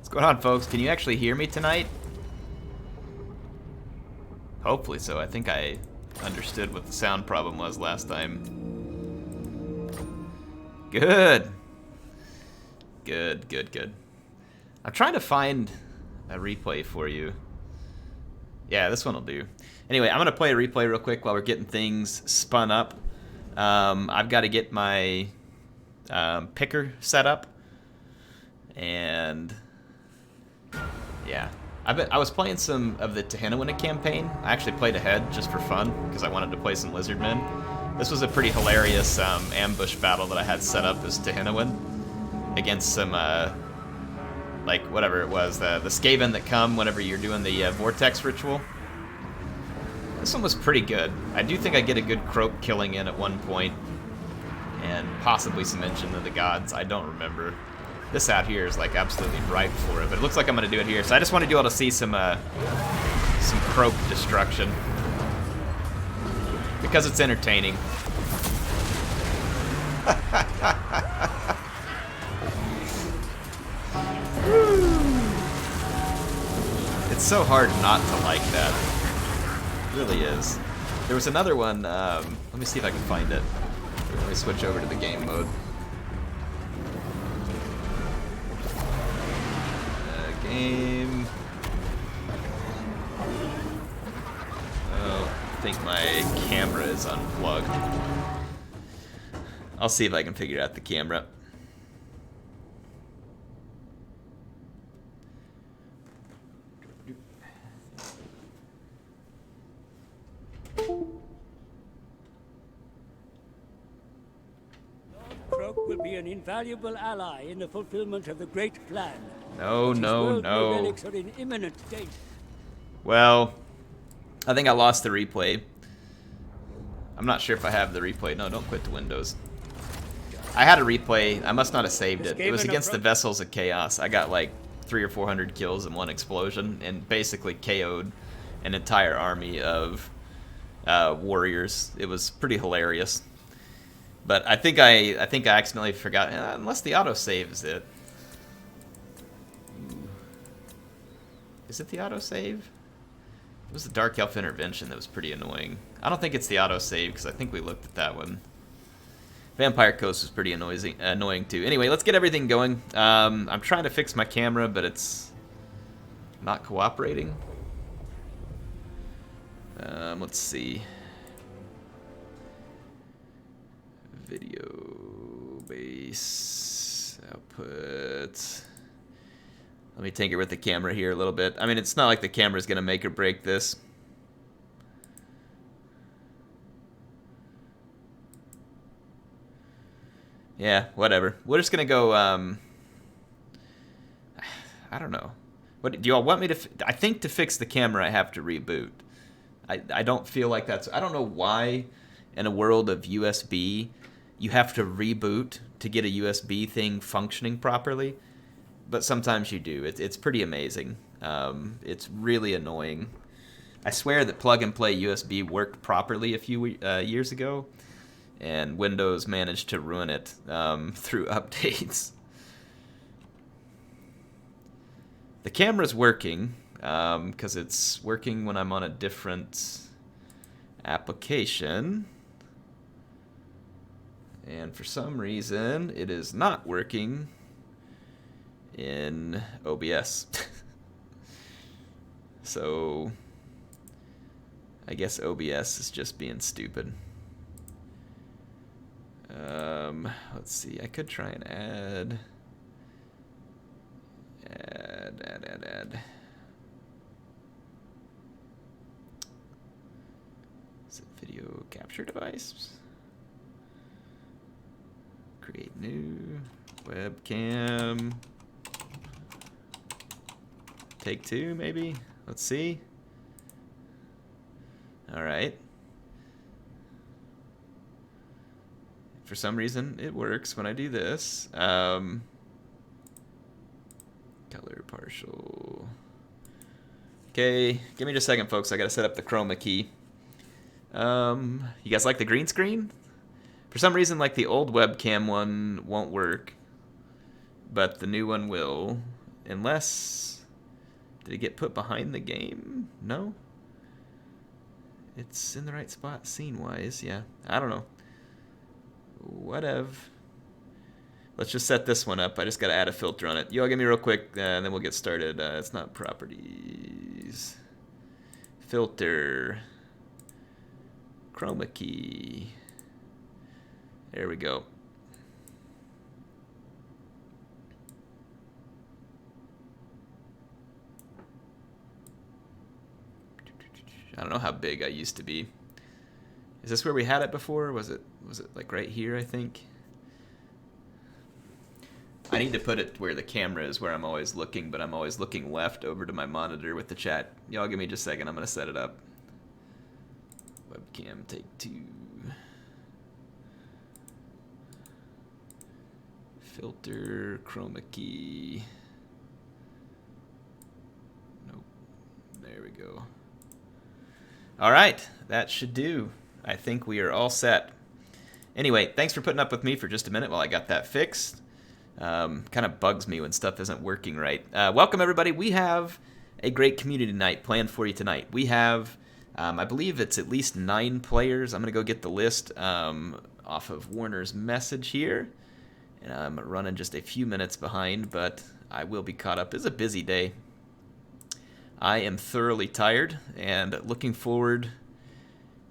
What's going on, folks? Can you actually hear me tonight? Hopefully so. I think I understood what the sound problem was last time. Good. Good. I'm trying to find a replay for you. Yeah, this one will do. Anyway, I'm going to play a replay real quick while we're getting things spun up. I've got to get my picker set up. And yeah, I was playing some of the Tehennawin campaign. I actually played ahead just for fun because I wanted to play some Lizardmen. This was a pretty hilarious ambush battle that I had set up as Tehennawin against some like whatever it was, the Skaven that come whenever you're doing the Vortex ritual. This one was pretty good. I do think I get a good Croak killing in at one point, and possibly some Engine of the Gods. I don't remember. This out here is like absolutely ripe for it, but it looks like I'm gonna do it here. So I just wanted you all to see some Croak destruction because it's entertaining. It's so hard not to like that. It really is. There was another one. Let me see if I can find it. Let me switch over to the game mode. Game. Oh, I think my camera is unplugged. I'll see if I can figure out the camera. Croak will be an invaluable ally in the fulfillment of the Great Plan. No. Relics are in imminent danger. Well, I think I lost the replay. I'm not sure if I have the replay. No, don't quit the windows. I had a replay. I must not have saved it. It was against the Vessels of Chaos. I got like 300 or 400 kills in one explosion and basically KO'd an entire army of warriors. It was pretty hilarious. But I think I accidentally forgot. Unless the autosave is it. Is it the autosave? It was the Dark Elf Intervention that was pretty annoying. I don't think it's the autosave because I think we looked at that one. Vampire Coast was pretty annoying too. Anyway, let's get everything going. I'm trying to fix my camera, but it's not cooperating. Let's see. Video base output. Let me tinker with the camera here a little bit. I mean, it's not like the camera's gonna make or break this. Yeah, whatever. We're just gonna go, I don't know. What do you all want me to, I think to fix the camera I have to reboot. I don't feel like that's, I don't know why in a world of USB you have to reboot to get a USB thing functioning properly. But sometimes you do. It's pretty amazing. It's really annoying. I swear that plug-and-play USB worked properly a few years ago, and Windows managed to ruin it through updates. The camera's working, because it's working when I'm on a different application. And for some reason, it is not working in OBS. So I guess OBS is just being stupid. Let's see, I could try and add. Is it video capture device? Create new webcam. Take two, maybe? Let's see. All right. For some reason, it works when I do this. Color partial. Okay, give me just a second, folks. I gotta set up the chroma key. You guys like the green screen? For some reason, like the old webcam one won't work, but the new one will. Unless... Did it get put behind the game? No? It's in the right spot scene-wise, yeah. I don't know. Whatever. Let's just set this one up. I just got to add a filter on it. You all give me real quick, and then we'll get started. It's not properties. Filter. Chroma key. There we go. I don't know how big I used to be. Is this where we had it before? Was it like right here, I think? I need to put it where the camera is, where I'm always looking, but I'm always looking left over to my monitor with the chat. Y'all give me just a second. I'm going to set it up. Webcam, take 2. Filter, chroma key. Nope. There we go. All right, that should do. I think we are all set. Anyway, thanks for putting up with me for just a minute while I got that fixed. Kind of bugs me when stuff isn't working right. Welcome, everybody. We have a great community night planned for you tonight. We have, I believe it's at least 9 players. I'm going to go get the list off of Warner's message here. And I'm running just a few minutes behind, but I will be caught up. It's a busy day. I am thoroughly tired and looking forward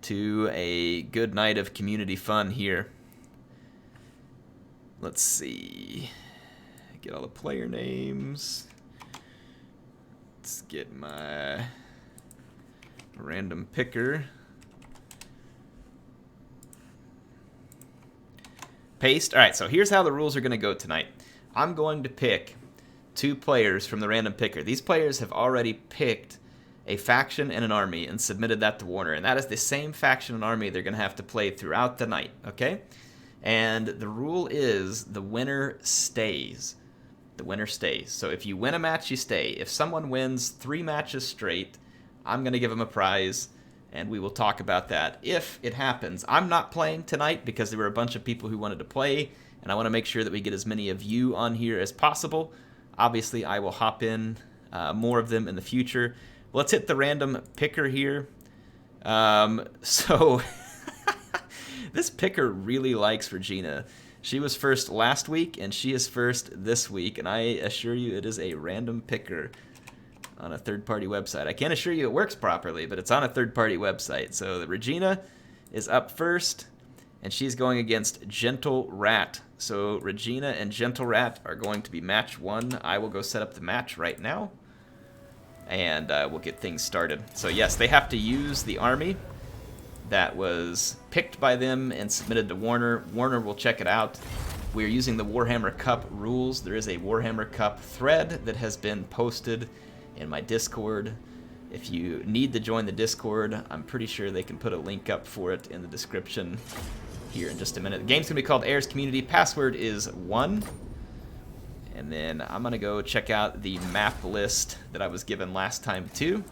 to a good night of community fun here. Let's see. Get all the player names. Let's get my random picker. Paste. All right, so here's how the rules are going to go tonight. I'm going to pick 2 players from the random picker. These players have already picked a faction and an army and submitted that to Warner, and that is the same faction and army they're going to have to play throughout the night, okay? And the rule is the winner stays. The winner stays. So if you win a match, you stay. If someone wins 3 matches straight, I'm going to give them a prize, and we will talk about that if it happens. I'm not playing tonight because there were a bunch of people who wanted to play, and I want to make sure that we get as many of you on here as possible. Obviously, I will hop in more of them in the future. Let's hit the random picker here. So this picker really likes Regina. She was first last week, and she is first this week, and I assure you it is a random picker on a third-party website. I can't assure you it works properly, but it's on a third-party website. So Regina is up first, and she's going against Gentle Rat. So Regina and Gentle Rat are going to be match 1. I will go set up the match right now, and we'll get things started. So yes, they have to use the army that was picked by them and submitted to Warner. Warner will check it out. We are using the Warhammer Cup rules. There is a Warhammer Cup thread that has been posted in my Discord. If you need to join the Discord, I'm pretty sure they can put a link up for it in the description here in just a minute. The game's going to be called Airs Community. Password is 1. And then I'm going to go check out the map list that I was given last time too.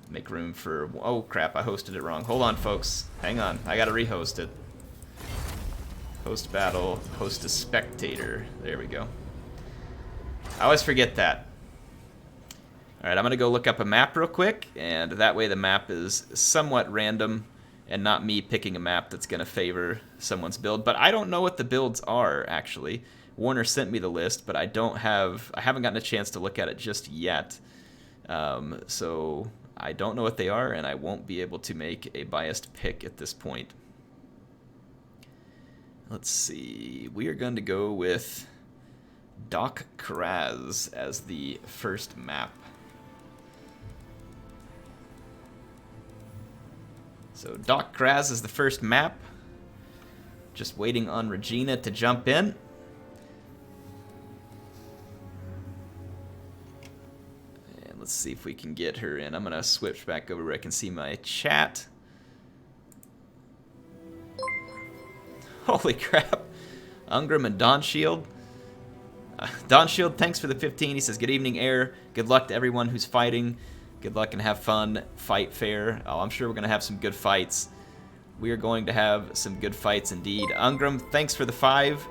Make room for... Oh crap, I hosted it wrong. Hold on, folks. Hang on. I got to rehost it. Host battle, host a spectator. There we go. I always forget that. Alright, I'm going to go look up a map real quick, and that way the map is somewhat random and not me picking a map that's going to favor someone's build. But I don't know what the builds are, actually. Warner sent me the list, but I haven't gotten a chance to look at it just yet. So I don't know what they are, and I won't be able to make a biased pick at this point. Let's see. We are going to go with Doc Kraz as the first map. So Doc Kraz is the first map. Just waiting on Regina to jump in. And let's see if we can get her in. I'm going to switch back over where I can see my chat. Holy crap. Ungram and Dawn Shield. Dawn Shield, thanks for the 15. He says, good evening, Air. Good luck to everyone who's fighting. Good luck and have fun. Fight fair. Oh, I'm sure we're going to have some good fights. We are going to have some good fights indeed. Ungram, thanks for the 5.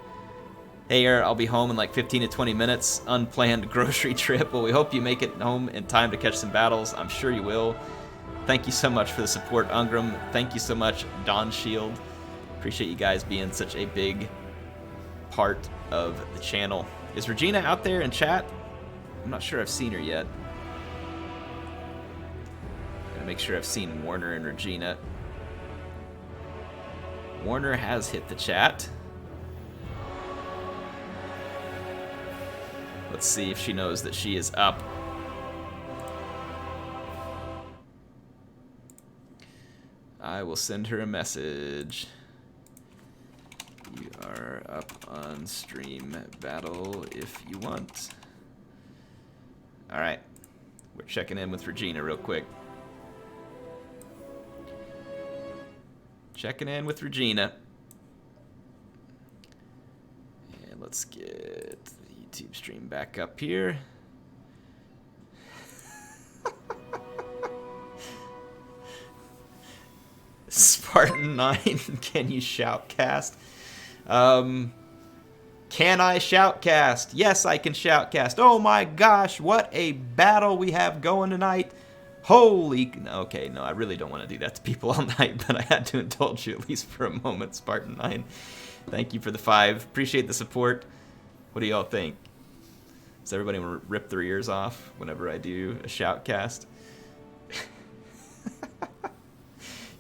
Hey, Air, I'll be home in like 15 to 20 minutes. Unplanned grocery trip. Well, we hope you make it home in time to catch some battles. I'm sure you will. Thank you so much for the support, Ungram. Thank you so much, Dawn Shield. Appreciate you guys being such a big part of the channel. Is Regina out there in chat? I'm not sure I've seen her yet. Gotta make sure I've seen Warner and Regina. Warner has hit the chat. Let's see if she knows that she is up. I will send her a message. You are up on stream battle if you want. Alright. We're checking in with Regina real quick. Checking in with Regina. And let's get the YouTube stream back up here. Spartan 9, can you shoutcast? Can I shoutcast? Yes, I can shoutcast. Oh my gosh, what a battle we have going tonight. Holy... Okay, no, I really don't want to do that to people all night, but I had to indulge you at least for a moment, Spartan 9. Thank you for the 5. Appreciate the support. What do y'all think? Does everybody want to rip their ears off whenever I do a shoutcast?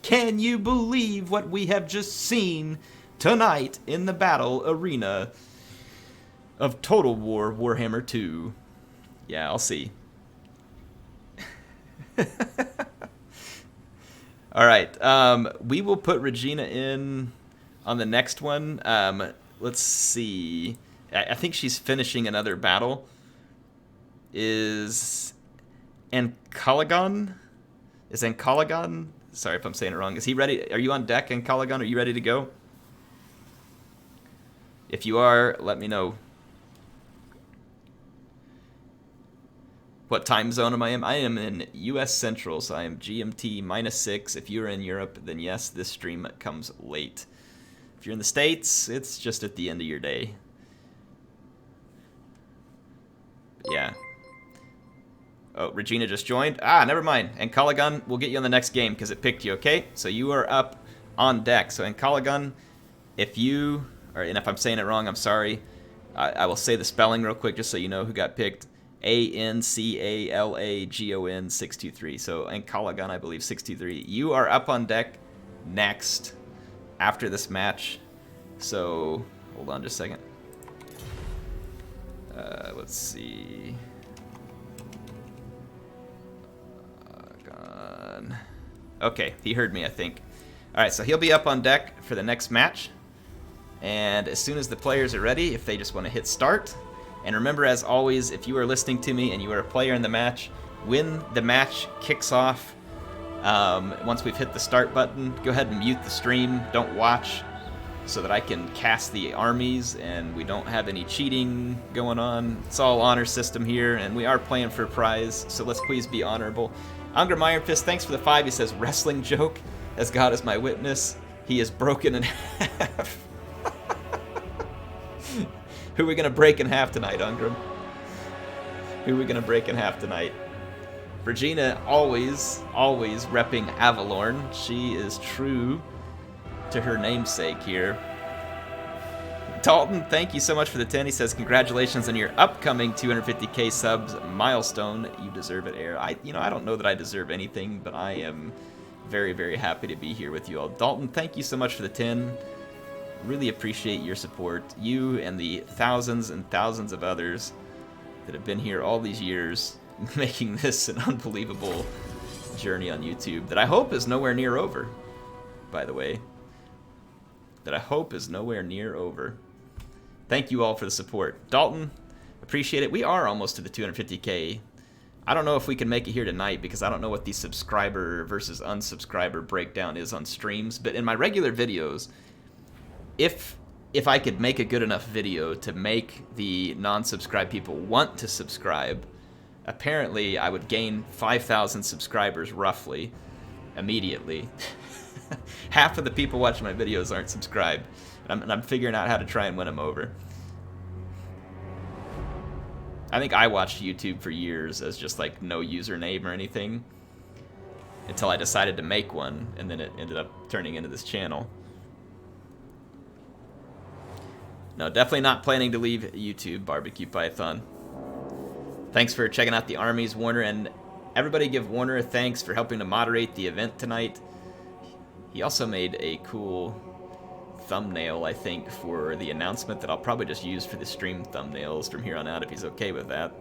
Can you believe what we have just seen tonight in the battle arena of Total War Warhammer 2? Yeah, I'll see. Alright, we will put Regina in on the next one. Let's see. I think she's finishing another battle. Is Ancalagon? Is Ancalagon? Sorry if I'm saying it wrong. Is he ready? Are you on deck, Ancalagon? Are you ready to go? If you are, let me know. What time zone am I in? I am in US Central, so I am GMT -6. If you're in Europe, then yes, this stream comes late. If you're in the States, it's just at the end of your day. Yeah. Oh, Regina just joined. Ah, never mind. Ancalagon, we'll get you on the next game because it picked you, okay? So you are up on deck. So Ancalagon, if you... and if I'm saying it wrong, I'm sorry. I will say the spelling real quick just so you know who got picked. Ancalagon 623. So Ancalagon, I believe, 623. You are up on deck next after this match. So hold on just a second. Let's see. Okay, he heard me, I think. Alright, so he'll be up on deck for the next match. And as soon as the players are ready, if they just want to hit start. And remember, as always, if you are listening to me and you are a player in the match, when the match kicks off, once we've hit the start button, go ahead and mute the stream. Don't watch, so that I can cast the armies and we don't have any cheating going on. It's all honor system here, and we are playing for a prize, so let's please be honorable. Angram Ironfist, thanks for the 5. He says, wrestling joke, as God is my witness, he is broken in half. Who are we going to break in half tonight, Angram? Who are we going to break in half tonight? Regina, always repping Avalorn. She is true to her namesake here. Dalton, thank you so much for the 10. He says, congratulations on your upcoming 250k subs milestone. You deserve it, Air. I don't know that I deserve anything, but I am very, very happy to be here with you all. Dalton, thank you so much for the 10. Really appreciate your support. You and the thousands and thousands of others that have been here all these years, making this an unbelievable journey on YouTube that I hope is nowhere near over, by the way. That I hope is nowhere near over. Thank you all for the support. Dalton, appreciate it. We are almost to the 250k. I don't know if we can make it here tonight because I don't know what the subscriber versus unsubscriber breakdown is on streams, but in my regular videos, if I could make a good enough video to make the non-subscribed people want to subscribe, apparently I would gain 5,000 subscribers roughly immediately. Half of the people watching my videos aren't subscribed, and I'm figuring out how to try and win them over. I think I watched YouTube for years as just like no username or anything until I decided to make one, and then it ended up turning into this channel. No, definitely not planning to leave YouTube, Barbecue Python. Thanks for checking out the armies, Warner, and everybody give Warner a thanks for helping to moderate the event tonight. He also made a cool thumbnail, I think, for the announcement that I'll probably just use for the stream thumbnails from here on out if he's okay with that.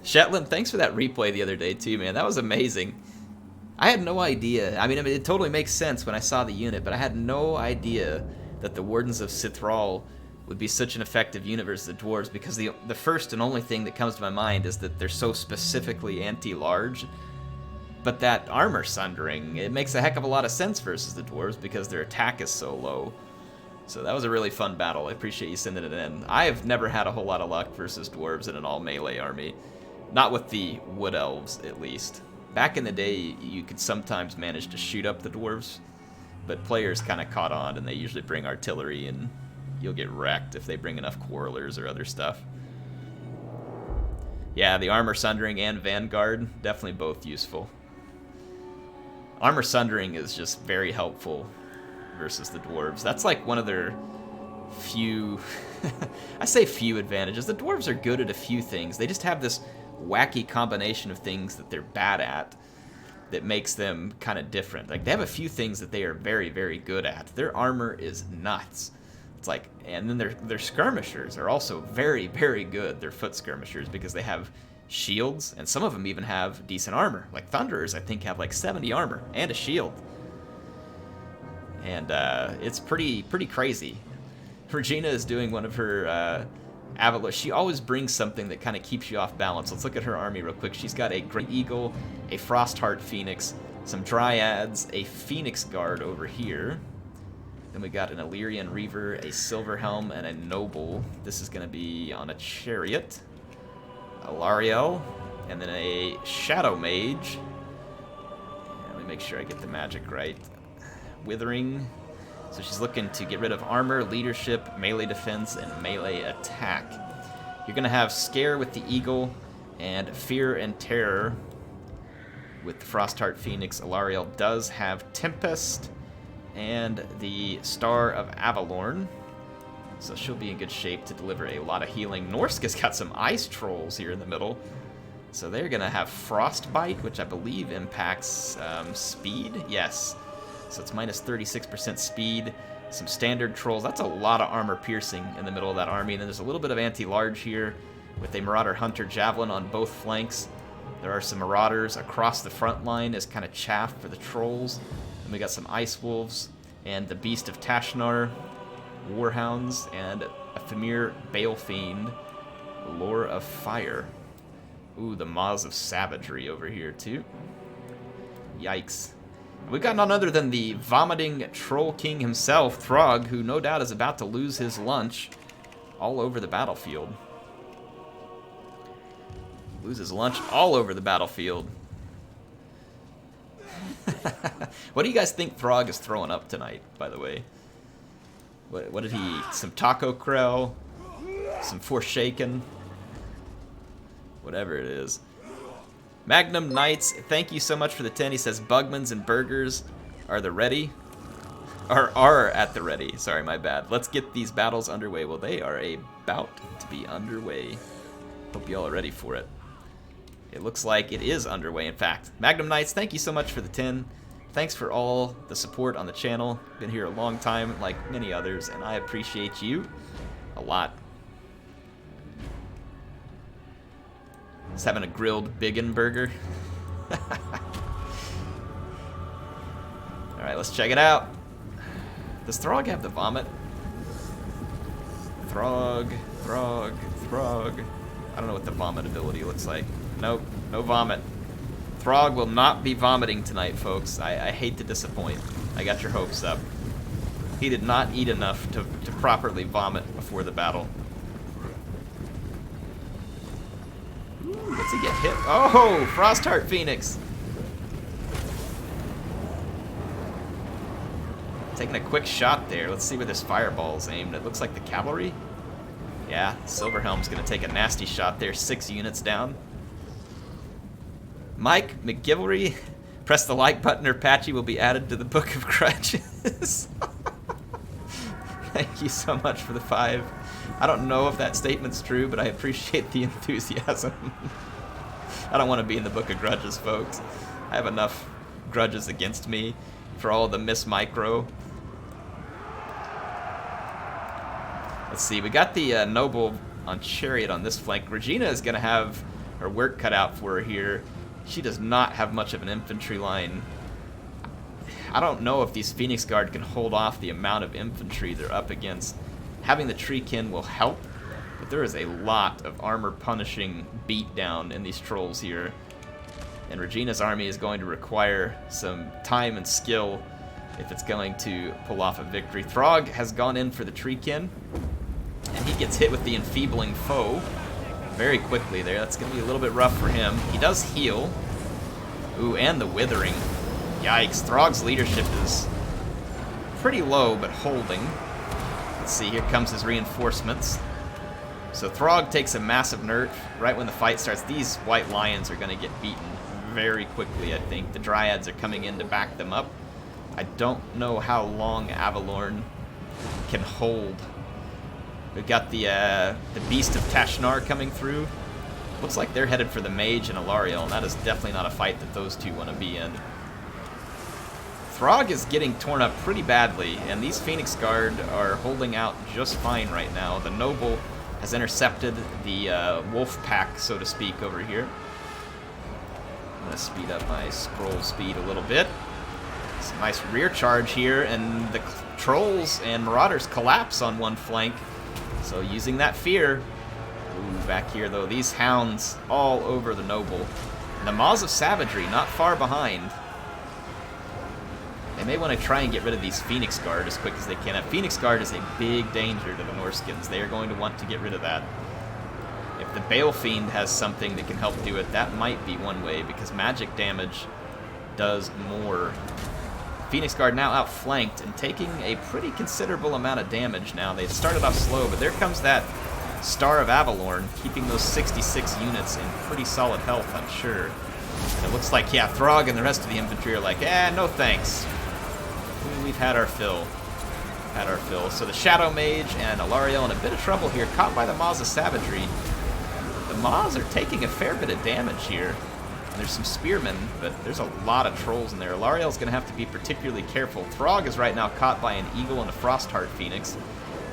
Shetland, thanks for that replay the other day too, man. That was amazing. I had no idea. I mean, it totally makes sense when I saw the unit, but I had no idea that the Wardens of Cithral would be such an effective unit versus the Dwarves, because the first and only thing that comes to my mind is that they're so specifically anti-large. But that armor sundering, it makes a heck of a lot of sense versus the Dwarves because their attack is so low. So that was a really fun battle. I appreciate you sending it in. I have never had a whole lot of luck versus Dwarves in an all-melee army. Not with the Wood Elves, at least. Back in the day, you could sometimes manage to shoot up the Dwarves, but players kind of caught on, and they usually bring artillery, and you'll get wrecked if they bring enough Quarrelers or other stuff. Yeah, the Armor Sundering and Vanguard, definitely both useful. Armor Sundering is just very helpful versus the Dwarves. That's like one of their few, I say few advantages. The Dwarves are good at a few things. They just have this wacky combination of things that they're bad at that makes them kind of different. Like, they have a few things that they are very, very good at. Their armor is nuts. It's like, and then their skirmishers are also very, very good. Their foot skirmishers, because they have shields, and some of them even have decent armor. Like Thunderers, I think, have like 70 armor and a shield. And it's pretty crazy. Regina is doing one of her Avalanche. She always brings something that kind of keeps you off balance. Let's look at her army real quick. She's got a Great Eagle, a Frostheart Phoenix, some Dryads, a Phoenix Guard over here. Then we got an Illyrian Reaver, a Silver Helm, and a Noble. This is going to be on a Chariot. A Lariel, and then a Shadow Mage. Let me make sure I get the magic right. Withering. So she's looking to get rid of armor, leadership, melee defense, and melee attack. You're going to have Scare with the Eagle, and Fear and Terror with the Frostheart Phoenix. Alariel does have Tempest and the Star of Avalorn. So she'll be in good shape to deliver a lot of healing. Norska's got some Ice Trolls here in the middle. So they're going to have Frostbite, which I believe impacts speed. Yes. So it's minus 36% speed. Some standard trolls. That's a lot of armor piercing in the middle of that army. And then there's a little bit of anti-large here with a Marauder Hunter Javelin on both flanks. There are some Marauders across the front line as kind of chaff for the trolls. And we got some Ice Wolves and the Beast of Tashnar, Warhounds, and a Famir Balefiend, Lore of Fire. Ooh, the Maws of Savagery over here too. Yikes. We've got none other than the vomiting Troll King himself, Throg, who no doubt is about to lose his lunch all over the battlefield. Lose his lunch all over the battlefield. What do you guys think Throg is throwing up tonight, by the way? What did he eat? Some Taco Krell? Some Forshaken? Whatever it is. Magnum Knights, thank you so much for the 10. He says Bugmans and burgers are the ready. Are at the ready. Sorry, my bad. Let's get these battles underway. Well, they are about to be underway. Hope you all are ready for it. It looks like it is underway, in fact. Magnum Knights, thank you so much for the 10. Thanks for all the support on the channel. Been here a long time, like many others, and I appreciate you a lot. Just having a grilled Biggin burger. Alright, let's check it out. Does Throg have the vomit? Throg. I don't know what the vomit ability looks like. Nope, no vomit. Throg will not be vomiting tonight, folks. I hate to disappoint. I got your hopes up. He did not eat enough to properly vomit before the battle. Does he get hit? Oh, Frostheart Phoenix. Taking a quick shot there. Let's see where this fireball's aimed. It looks like the cavalry. Yeah, Silverhelm's going to take a nasty shot there. 6 units down. Mike McGivelry, press the like button or Patchy will be added to the Book of Grudges. Thank you so much for the 5. I don't know if that statement's true, but I appreciate the enthusiasm. I don't want to be in the Book of Grudges, folks. I have enough grudges against me for all the Miss Micro. Let's see, we got the Noble on Chariot on this flank. Regina is going to have her work cut out for her here. She does not have much of an infantry line. I don't know if these Phoenix Guard can hold off the amount of infantry they're up against. Having the Treekin will help, but there is a lot of armor-punishing beatdown in these trolls here. And Regina's army is going to require some time and skill if it's going to pull off a victory. Throg has gone in for the Treekin, and he gets hit with the enfeebling foe very quickly there. That's going to be a little bit rough for him. He does heal. Ooh, and the Withering. Yikes, Throg's leadership is pretty low, but holding. Let's see, here comes his reinforcements. So Throg takes a massive nerf right when the fight starts. These White Lions are going to get beaten very quickly, I think. The Dryads are coming in to back them up. I don't know how long Avalorn can hold. We've got the Beast of Tashnar coming through. Looks like they're headed for the Mage and Alariel, and that is definitely not a fight that those two want to be in. Throg is getting torn up pretty badly, and these Phoenix Guard are holding out just fine right now. The Noble has intercepted the Wolf Pack, so to speak, over here. I'm going to speed up my scroll speed a little bit. Some nice rear charge here, and the Trolls and Marauders collapse on one flank. So using that fear. Ooh, back here, though, these Hounds all over the Noble. And the Maws of Savagery not far behind. They may want to try and get rid of these Phoenix Guard as quick as they can. A Phoenix Guard is a big danger to the Norskins. They are going to want to get rid of that. If the Bale Fiend has something that can help do it, that might be one way, because magic damage does more. Phoenix Guard now outflanked and taking a pretty considerable amount of damage now. They started off slow, but there comes that Star of Avalorn, keeping those 66 units in pretty solid health, I'm sure. And it looks like, yeah, Throg and the rest of the infantry are like, no thanks. We've had our fill. So the Shadow Mage and Alariel in a bit of trouble here, caught by the Maws of Savagery. The Maws are taking a fair bit of damage here. And there's some Spearmen, but there's a lot of Trolls in there. Alariel's going to have to be particularly careful. Throg is right now caught by an Eagle and a Frostheart Phoenix.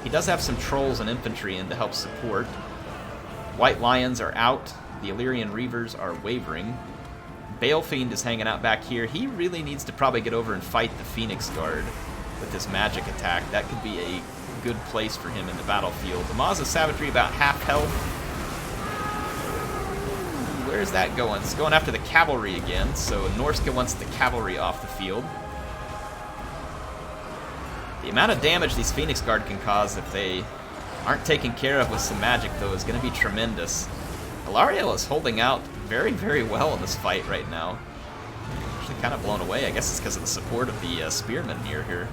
He does have some Trolls and infantry in to help support. White Lions are out. The Illyrian Reavers are wavering. Balefiend is hanging out back here. He really needs to probably get over and fight the Phoenix Guard with this magic attack. That could be a good place for him in the battlefield. The Maws of Savagery about half health. Where's that going? It's going after the cavalry again, so Norska wants the cavalry off the field. The amount of damage these Phoenix Guard can cause if they aren't taken care of with some magic, though, is going to be tremendous. Alariel is holding out very, very well in this fight right now. Actually kind of blown away. I guess it's because of the support of the Spearmen near here.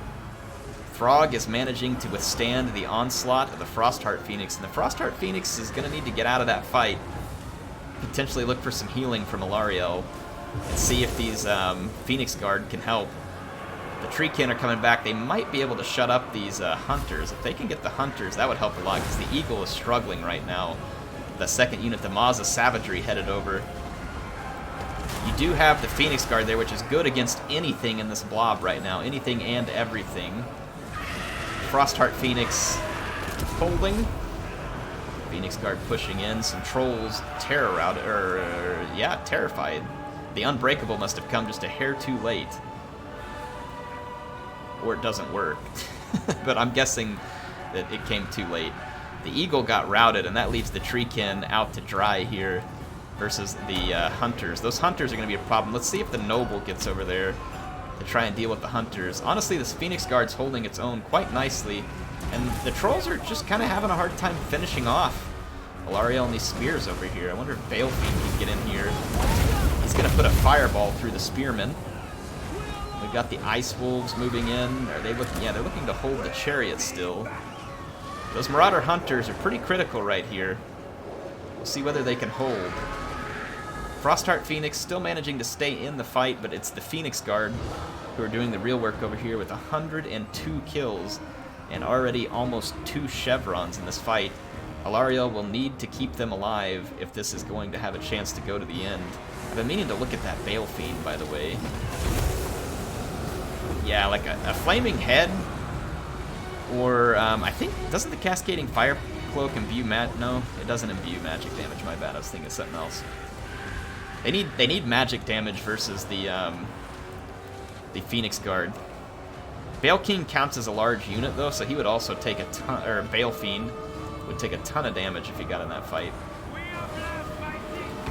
Throg is managing to withstand the onslaught of the Frostheart Phoenix, and the Frostheart Phoenix is going to need to get out of that fight. Potentially look for some healing from Alariel and see if these Phoenix Guard can help. The Treekin are coming back. They might be able to shut up these Hunters. If they can get the Hunters, that would help a lot, because the Eagle is struggling right now. The second unit, the Maws of Savagery, headed over. You do have the Phoenix Guard there, which is good against anything in this blob right now. Anything and everything. Frostheart Phoenix holding. Phoenix Guard pushing in. Some Trolls terrified. The Unbreakable must have come just a hair too late. Or it doesn't work. But I'm guessing that it came too late. The Eagle got routed, and that leaves the Treekin out to dry here versus the Hunters. Those Hunters are going to be a problem. Let's see if the Noble gets over there to try and deal with the Hunters. Honestly, this Phoenix Guard's holding its own quite nicely, and the Trolls are just kind of having a hard time finishing off Alariel and these Spears over here. I wonder if Balefiend can get in here. He's going to put a Fireball through the Spearmen. We've got the Ice Wolves moving in. Are they looking? Yeah, they're looking to hold the Chariot still. Those Marauder Hunters are pretty critical right here. We'll see whether they can hold. Frostheart Phoenix still managing to stay in the fight, but it's the Phoenix Guard who are doing the real work over here with 102 kills and already almost 2 chevrons in this fight. Alariel will need to keep them alive if this is going to have a chance to go to the end. I've been meaning to look at that Bale Fiend, by the way. Yeah, like a flaming head, or I think, doesn't the Cascading Fire Cloak imbue no, it doesn't imbue magic damage, my bad, I was thinking of something else. They need magic damage versus the Phoenix Guard. Bale King counts as a large unit though, so he would also take a ton, or Bale Fiend would take a ton of damage if he got in that fight.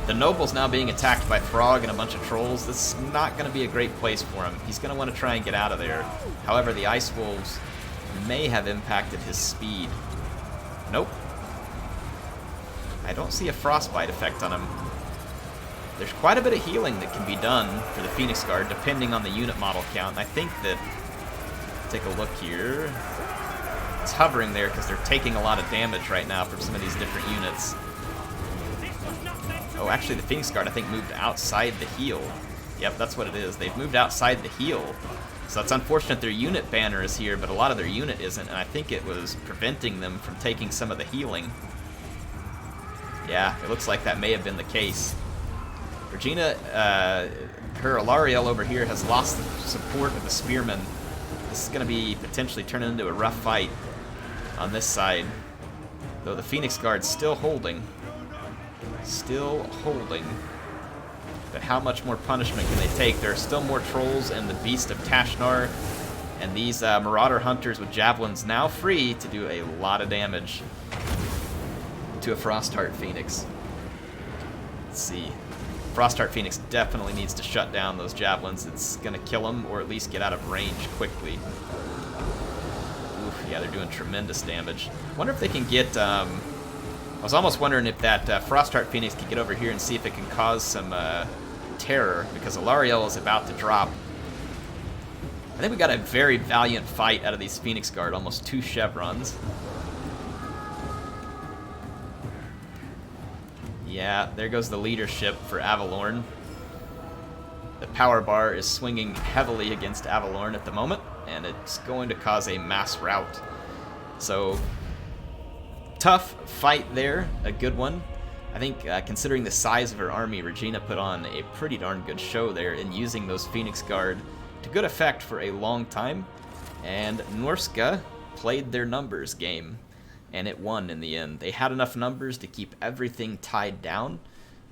The Noble's now being attacked by Throg and a bunch of trolls. This is not going to be a great place for him. He's going to want to try and get out of there. However, the Ice Wolves may have impacted his speed. Nope. I don't see a Frostbite effect on him. There's quite a bit of healing that can be done for the Phoenix Guard, depending on the unit model count. I think that... Take a look here. It's hovering there because they're taking a lot of damage right now from some of these different units. Oh, actually, the Phoenix Guard, I think, moved outside the heal. Yep, that's what it is. They've moved outside the heal. So it's unfortunate their unit banner is here, but a lot of their unit isn't, and I think it was preventing them from taking some of the healing. Yeah, it looks like that may have been the case. Regina, her Alariel over here has lost the support of the Spearmen. This is going to be potentially turning into a rough fight on this side. Though the Phoenix Guard's still holding. Still holding. But how much more punishment can they take? There are still more trolls and the Beast of Tashnar. And these Marauder Hunters with Javelins now free to do a lot of damage to a Frostheart Phoenix. Let's see. Frostheart Phoenix definitely needs to shut down those Javelins. It's going to kill him, or at least get out of range quickly. Oof, yeah, they're doing tremendous damage. Wonder if they can get... I was almost wondering if that Frostheart Phoenix could get over here and see if it can cause some terror, because Alariel is about to drop. I think we got a very valiant fight out of these Phoenix Guard, almost 2 chevrons. Yeah, there goes the leadership for Avalorn. The power bar is swinging heavily against Avalorn at the moment, and it's going to cause a mass rout. So, tough fight there, a good one. I think considering the size of her army, Regina put on a pretty darn good show there in using those Phoenix Guard to good effect for a long time. And Norska played their numbers game, and it won in the end. They had enough numbers to keep everything tied down,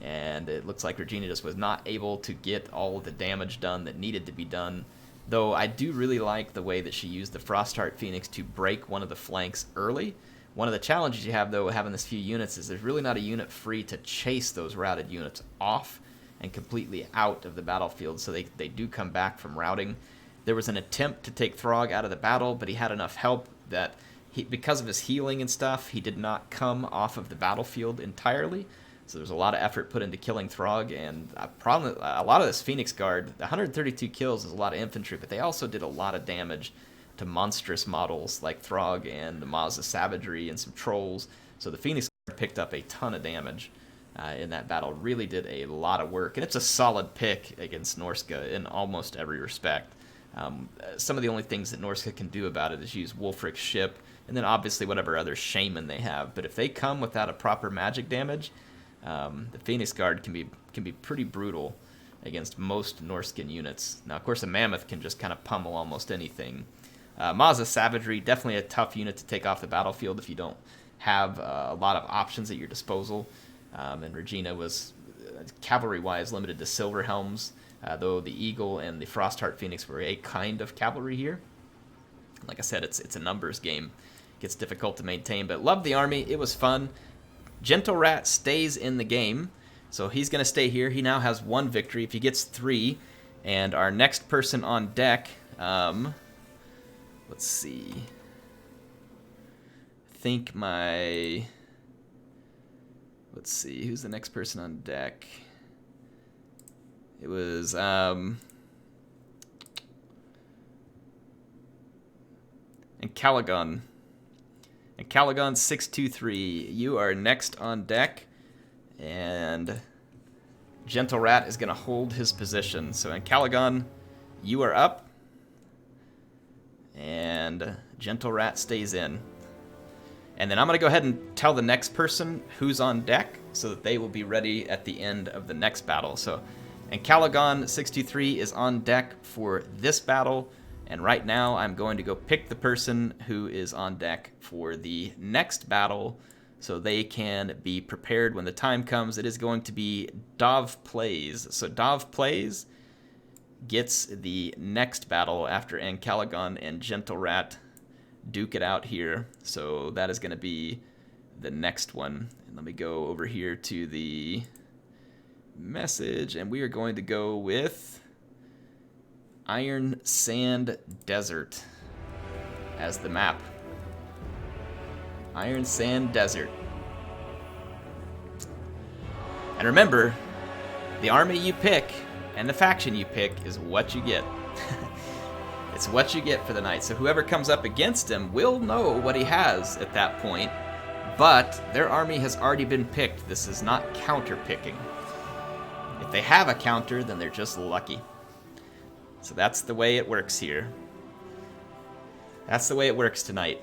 and it looks like Regina just was not able to get all of the damage done that needed to be done. Though I do really like the way that she used the Frostheart Phoenix to break one of the flanks early. One of the challenges you have, though, having this few units is there's really not a unit free to chase those routed units off and completely out of the battlefield, so they do come back from routing. There was an attempt to take Throg out of the battle, but he had enough help that because of his healing and stuff, he did not come off of the battlefield entirely. So there's a lot of effort put into killing Throg, and a lot of this Phoenix Guard, the 132 kills is a lot of infantry, but they also did a lot of damage to monstrous models like Throg and the Mazda Savagery and some trolls. So the Phoenix Guard picked up a ton of damage in that battle. Really did a lot of work, and it's a solid pick against Norska in almost every respect. Some of the only things that Norska can do about it is use Wulfric's ship, and then obviously whatever other shaman they have. But if they come without a proper magic damage, the Phoenix Guard can be pretty brutal against most Norskin units. Now, of course, a Mammoth can just kind of pummel almost anything. Mazda Savagery, definitely a tough unit to take off the battlefield if you don't have a lot of options at your disposal. And Regina was, cavalry-wise, limited to Silver Helms, though the Eagle and the Frostheart Phoenix were a kind of cavalry here. Like I said, it's a numbers game. It gets difficult to maintain, but loved the army. It was fun. Gentle Rat stays in the game, so he's going to stay here. He now has 1 victory. If he gets 3, and our next person on deck, let's see. I think let's see, who's the next person on deck? It was, and Caligon. And Caligon 623, you are next on deck. And Gentle Rat is going to hold his position. So, Caligon, you are up. And Gentle Rat stays in. And then I'm going to go ahead and tell the next person who's on deck so that they will be ready at the end of the next battle. So, and Caligon 63 is on deck for this battle. And right now I'm going to go pick the person who is on deck for the next battle so they can be prepared when the time comes. It is going to be Dov Plays. So Dov Plays gets the next battle after Caligon and Gentle Rat duke it out here. So that is going to be the next one. And let me go over here to the message, and we are going to go with Iron Sand Desert as the map. Iron Sand Desert. And remember, the army you pick and the faction you pick is what you get. It's what you get for the night. So whoever comes up against him will know what he has at that point, but their army has already been picked. This is not counter-picking. If they have a counter, then they're just lucky. So that's the way it works here. That's the way it works tonight.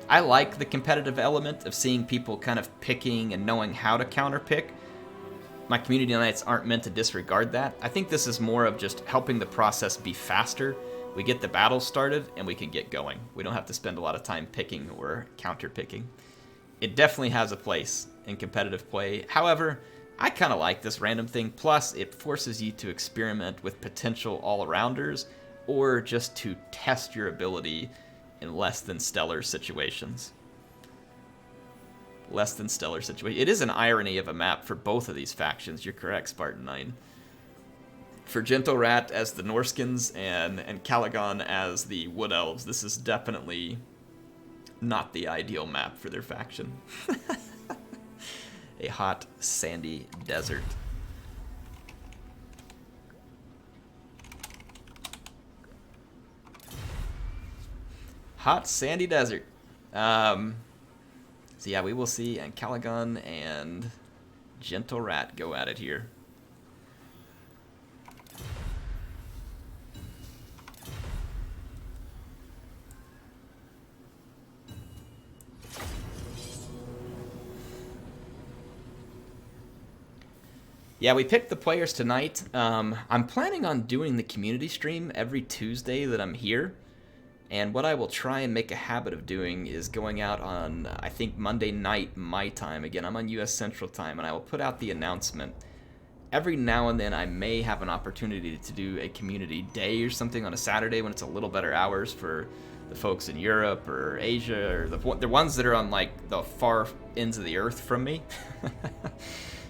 I like the competitive element of seeing people kind of picking and knowing how to counter-pick. My community nights aren't meant to disregard that. I think this is more of just helping the process be faster. We get the battle started and we can get going. We don't have to spend a lot of time picking or counter-picking. It definitely has a place in competitive play. However, I kind of like this random thing. Plus, it forces you to experiment with potential all-arounders or just to test your ability in less than stellar situations. Less than stellar situation. It is an irony of a map for both of these factions. You're correct, Spartan 9. For Gentle Rat as the Norskins and Caligon as the Wood Elves, this is definitely not the ideal map for their faction. A hot, sandy desert. Hot, sandy desert. So yeah, we will see Caligon and Gentle Rat go at it here. Yeah, we picked the players tonight. I'm planning on doing the community stream every Tuesday that I'm here. And what I will try and make a habit of doing is going out on, I think, Monday night my time. Again, I'm on US Central Time, and I will put out the announcement. Every now and then I may have an opportunity to do a community day or something on a Saturday when it's a little better hours for the folks in Europe or Asia or the ones that are on like the far ends of the earth from me.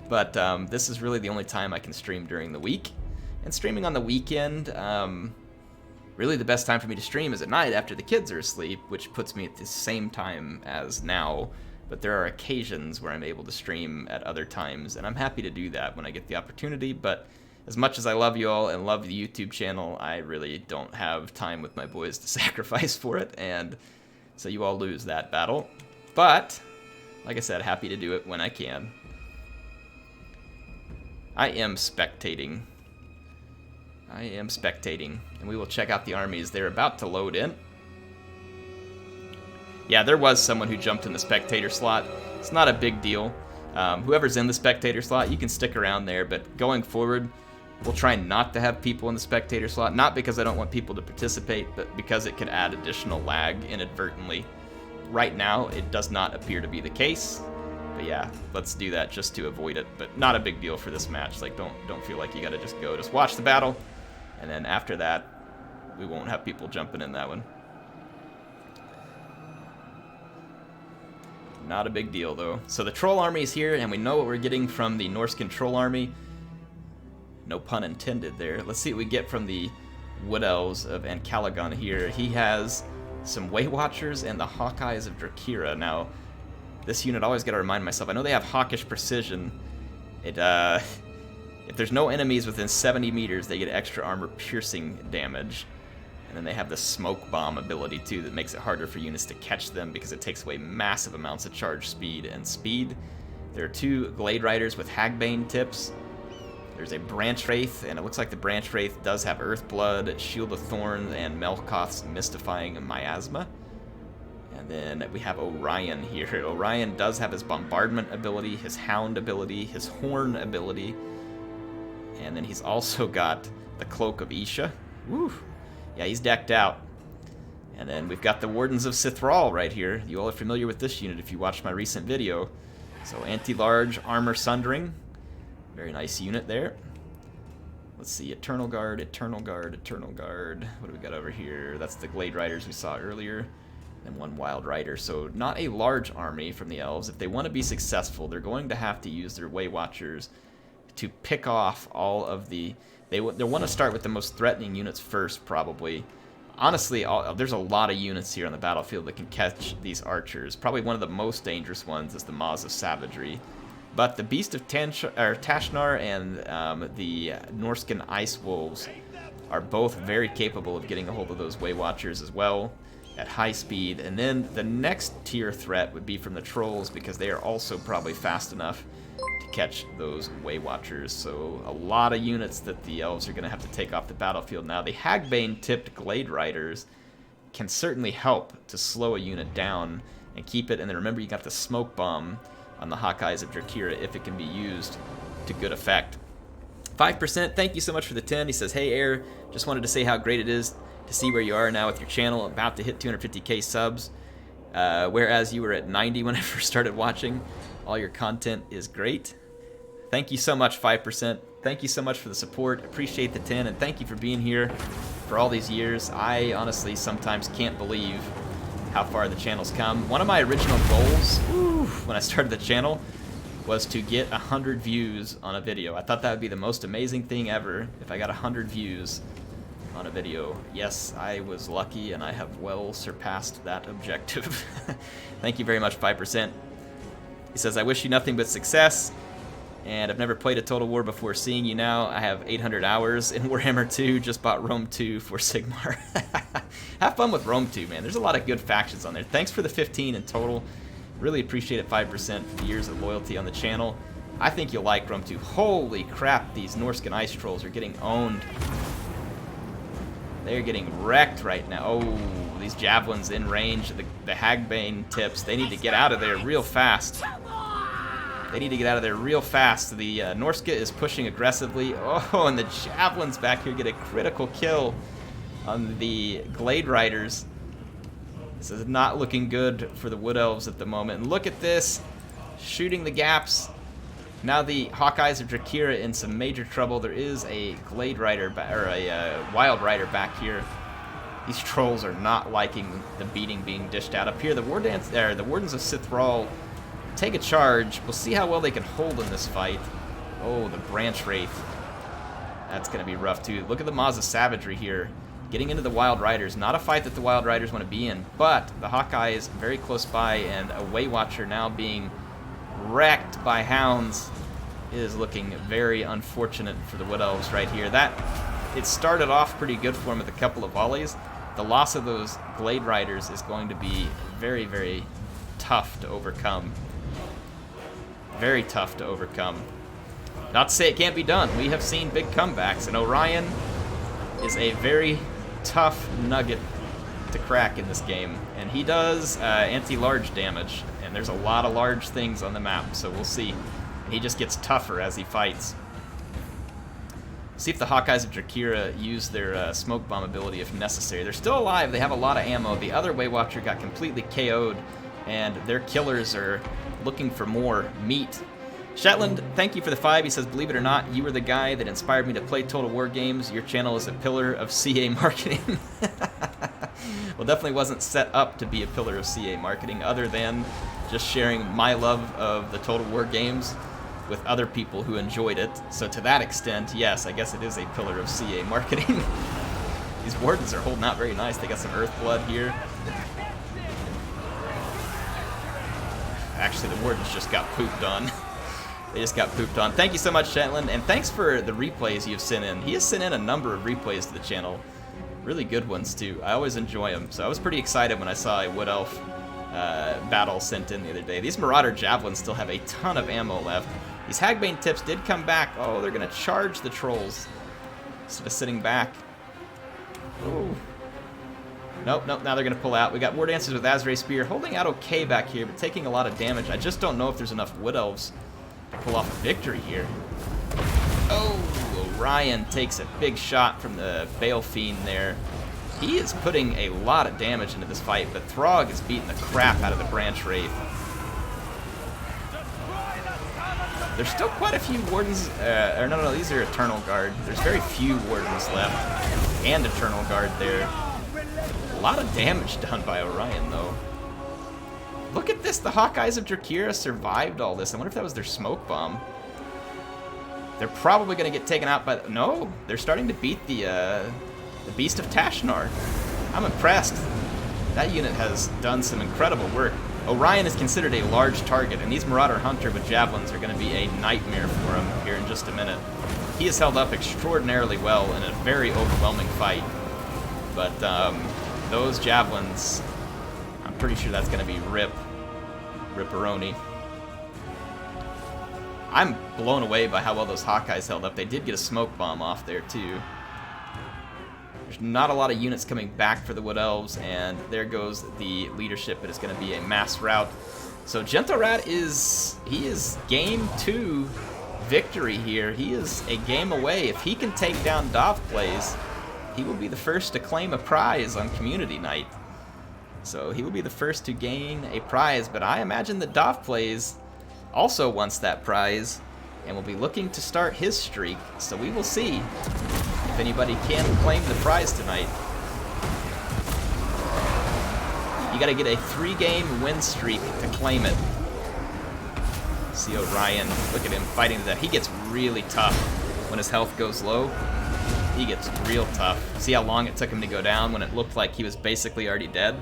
But this is really the only time I can stream during the week. And streaming on the weekend, really the best time for me to stream is at night after the kids are asleep, which puts me at the same time as now. But there are occasions where I'm able to stream at other times, and I'm happy to do that when I get the opportunity. But as much as I love you all and love the YouTube channel, I really don't have time with my boys to sacrifice for it, and so you all lose that battle. But, like I said, happy to do it when I can. I am spectating. And we will check out the armies. They're about to load in. Yeah, there was someone who jumped in the spectator slot. It's not a big deal. Whoever's in the spectator slot, you can stick around there, but going forward, we'll try not to have people in the spectator slot, not because I don't want people to participate, but because it could add additional lag inadvertently. Right now, it does not appear to be the case. But yeah, let's do that just to avoid it. But not a big deal for this match. Like, don't feel like you gotta just go. Just watch the battle. And then after that, we won't have people jumping in that one. Not a big deal, though. So the Troll Army is here, and we know what we're getting from the Norse Control Army. No pun intended there. Let's see what we get from the Wood Elves of Caligon here. He has some Way Watchers and the Hawkeyes of Drakira. Now, this unit, I always gotta remind myself, I know they have Hawkish Precision. If there's no enemies within 70 meters, they get extra armor piercing damage. And then they have the smoke bomb ability too that makes it harder for units to catch them because it takes away massive amounts of charge speed and speed. There are 2 Glade Riders with Hagbane tips. There's a Branch Wraith, and it looks like the Branch Wraith does have Earthblood, Shield of Thorns, and Melkoth's Mystifying Miasma. And then we have Orion here. Orion does have his Bombardment ability, his Hound ability, his Horn ability, and then he's also got the Cloak of Isha. Woo! Yeah, he's decked out. And then we've got the Wardens of Sithral right here. You all are familiar with this unit if you watched my recent video. So anti-large armor sundering. Very nice unit there. Let's see, Eternal Guard, Eternal Guard, Eternal Guard. What do we got over here? That's the Glade Riders we saw earlier. And 1 Wild Rider. So not a large army from the Elves. If they want to be successful, they're going to have to use their Way Watchers to pick off all of the... They'll want to start with the most threatening units first, probably. Honestly, there's a lot of units here on the battlefield that can catch these archers. Probably one of the most dangerous ones is the Maws of Savagery. But the Beast of Tashnar and the Norscan Ice Wolves are both very capable of getting a hold of those Way Watchers as well at high speed. And then the next tier threat would be from the Trolls, because they are also probably fast enough to catch those Way Watchers. So a lot of units that the Elves are going to have to take off the battlefield now. The Hagbane-tipped Glade Riders can certainly help to slow a unit down and keep it. And then remember, you got the Smoke Bomb on the Hawkeyes of Drakira if it can be used to good effect. 5%, thank you so much for the 10. He says, hey Air, just wanted to say how great it is to see where you are now with your channel, about to hit 250k subs, whereas you were at 90 when I first started watching. All your content is great. Thank you so much, 5%. Thank you so much for the support. Appreciate the 10, and thank you for being here for all these years. I honestly sometimes can't believe how far the channel's come. One of my original goals when I started the channel was to get 100 views on a video. I thought that would be the most amazing thing ever if I got 100 views on a video. Yes, I was lucky, and I have well surpassed that objective. Thank you very much, 5%. He says, I wish you nothing but success, and I've never played a Total War before seeing you now. I have 800 hours in Warhammer 2, just bought Rome 2 for Sigmar. Have fun with Rome 2, man. There's a lot of good factions on there. Thanks for the 15 in total. Really appreciate it, 5% for the years of loyalty on the channel. I think you'll like Rome 2. Holy crap, these Norscan Ice Trolls are getting owned. They're getting wrecked right now. Oh, these javelins in range. The Hagbane tips, they need to get out of there real fast. They need to get out of there real fast. The Norska is pushing aggressively. Oh, and the javelins back here get a critical kill on the Glade Riders. This is not looking good for the Wood Elves at the moment. And look at this, shooting the gaps. Now the Hawkeyes of Drakira in some major trouble. There is a Glade Rider, or a Wild Rider back here. These trolls are not liking the beating being dished out. Up here, the Wardens of Sithral take a charge. We'll see how well they can hold in this fight. Oh, the Branch Wraith. That's going to be rough, too. Look at the Maws of Savagery here. Getting into the Wild Riders. Not a fight that the Wild Riders want to be in, but the Hawkeye is very close by, and a Way Watcher now being wrecked by Hounds is looking very unfortunate for the Wood Elves right here. It started off pretty good for him with a couple of volleys. The loss of those Glade Riders is going to be very, very tough to overcome. Very tough to overcome. Not to say it can't be done. We have seen big comebacks, and Orion is a very tough nugget to crack in this game. And he does anti-large damage, and there's a lot of large things on the map, so we'll see. He just gets tougher as he fights. See if the Hawkeyes of Drakira use their smoke bomb ability if necessary. They're still alive. They have a lot of ammo. The other Way Watcher got completely KO'd, and their killers are looking for more meat. Shetland, thank you for the 5. He says, believe it or not, you were the guy that inspired me to play Total War games. Your channel is a pillar of CA marketing. Well, definitely wasn't set up to be a pillar of CA marketing, other than just sharing my love of the Total War games with other people who enjoyed it. So to that extent, yes, I guess it is a pillar of CA marketing. These Wardens are holding out very nice. They got some Earthblood here. Actually, the Wardens just got pooped on. They just got pooped on. Thank you so much, Shetland, and thanks for the replays you've sent in. He has sent in a number of replays to the channel. Really good ones, too. I always enjoy them. So I was pretty excited when I saw a Wood Elf battle sent in the other day. These Marauder Javelins still have a ton of ammo left. These Hagbane tips did come back. Oh, they're going to charge the trolls instead of sitting back. Ooh. Nope, now they're going to pull out. We got War Dancers with Azray Spear holding out okay back here, but taking a lot of damage. I just don't know if there's enough Wood Elves to pull off a victory here. Oh, Orion takes a big shot from the Bale Fiend there. He is putting a lot of damage into this fight, but Throg is beating the crap out of the Branch Wraith. There's still quite a few Wardens, or no, these are Eternal Guard. There's very few Wardens left, and Eternal Guard there. A lot of damage done by Orion, though. Look at this, the Hawkeyes of Drakira survived all this. I wonder if that was their smoke bomb. They're probably going to get taken out by... No, they're starting to beat the Beast of Tashnar. I'm impressed. That unit has done some incredible work. Orion is considered a large target, and these Marauder Hunter with Javelins are going to be a nightmare for him here in just a minute. He has held up extraordinarily well in a very overwhelming fight. But those Javelins, I'm pretty sure that's going to be Ripperoni. I'm blown away by how well those Hawkeyes held up. They did get a smoke bomb off there, too. There's not a lot of units coming back for the Wood Elves, and there goes the leadership. It is going to be a mass rout. So Gentle Rat is game 2 victory here. He is a game away. If he can take down Dovplays, he will be the first to claim a prize on Community Night. So he will be the first to gain a prize, but I imagine that Dovplays also wants that prize and will be looking to start his streak. So we will see if anybody can claim the prize tonight. You got to get a 3-game win streak to claim it. See Orion, look at him fighting to death. He gets really tough when his health goes low. He gets real tough. See how long it took him to go down when it looked like he was basically already dead?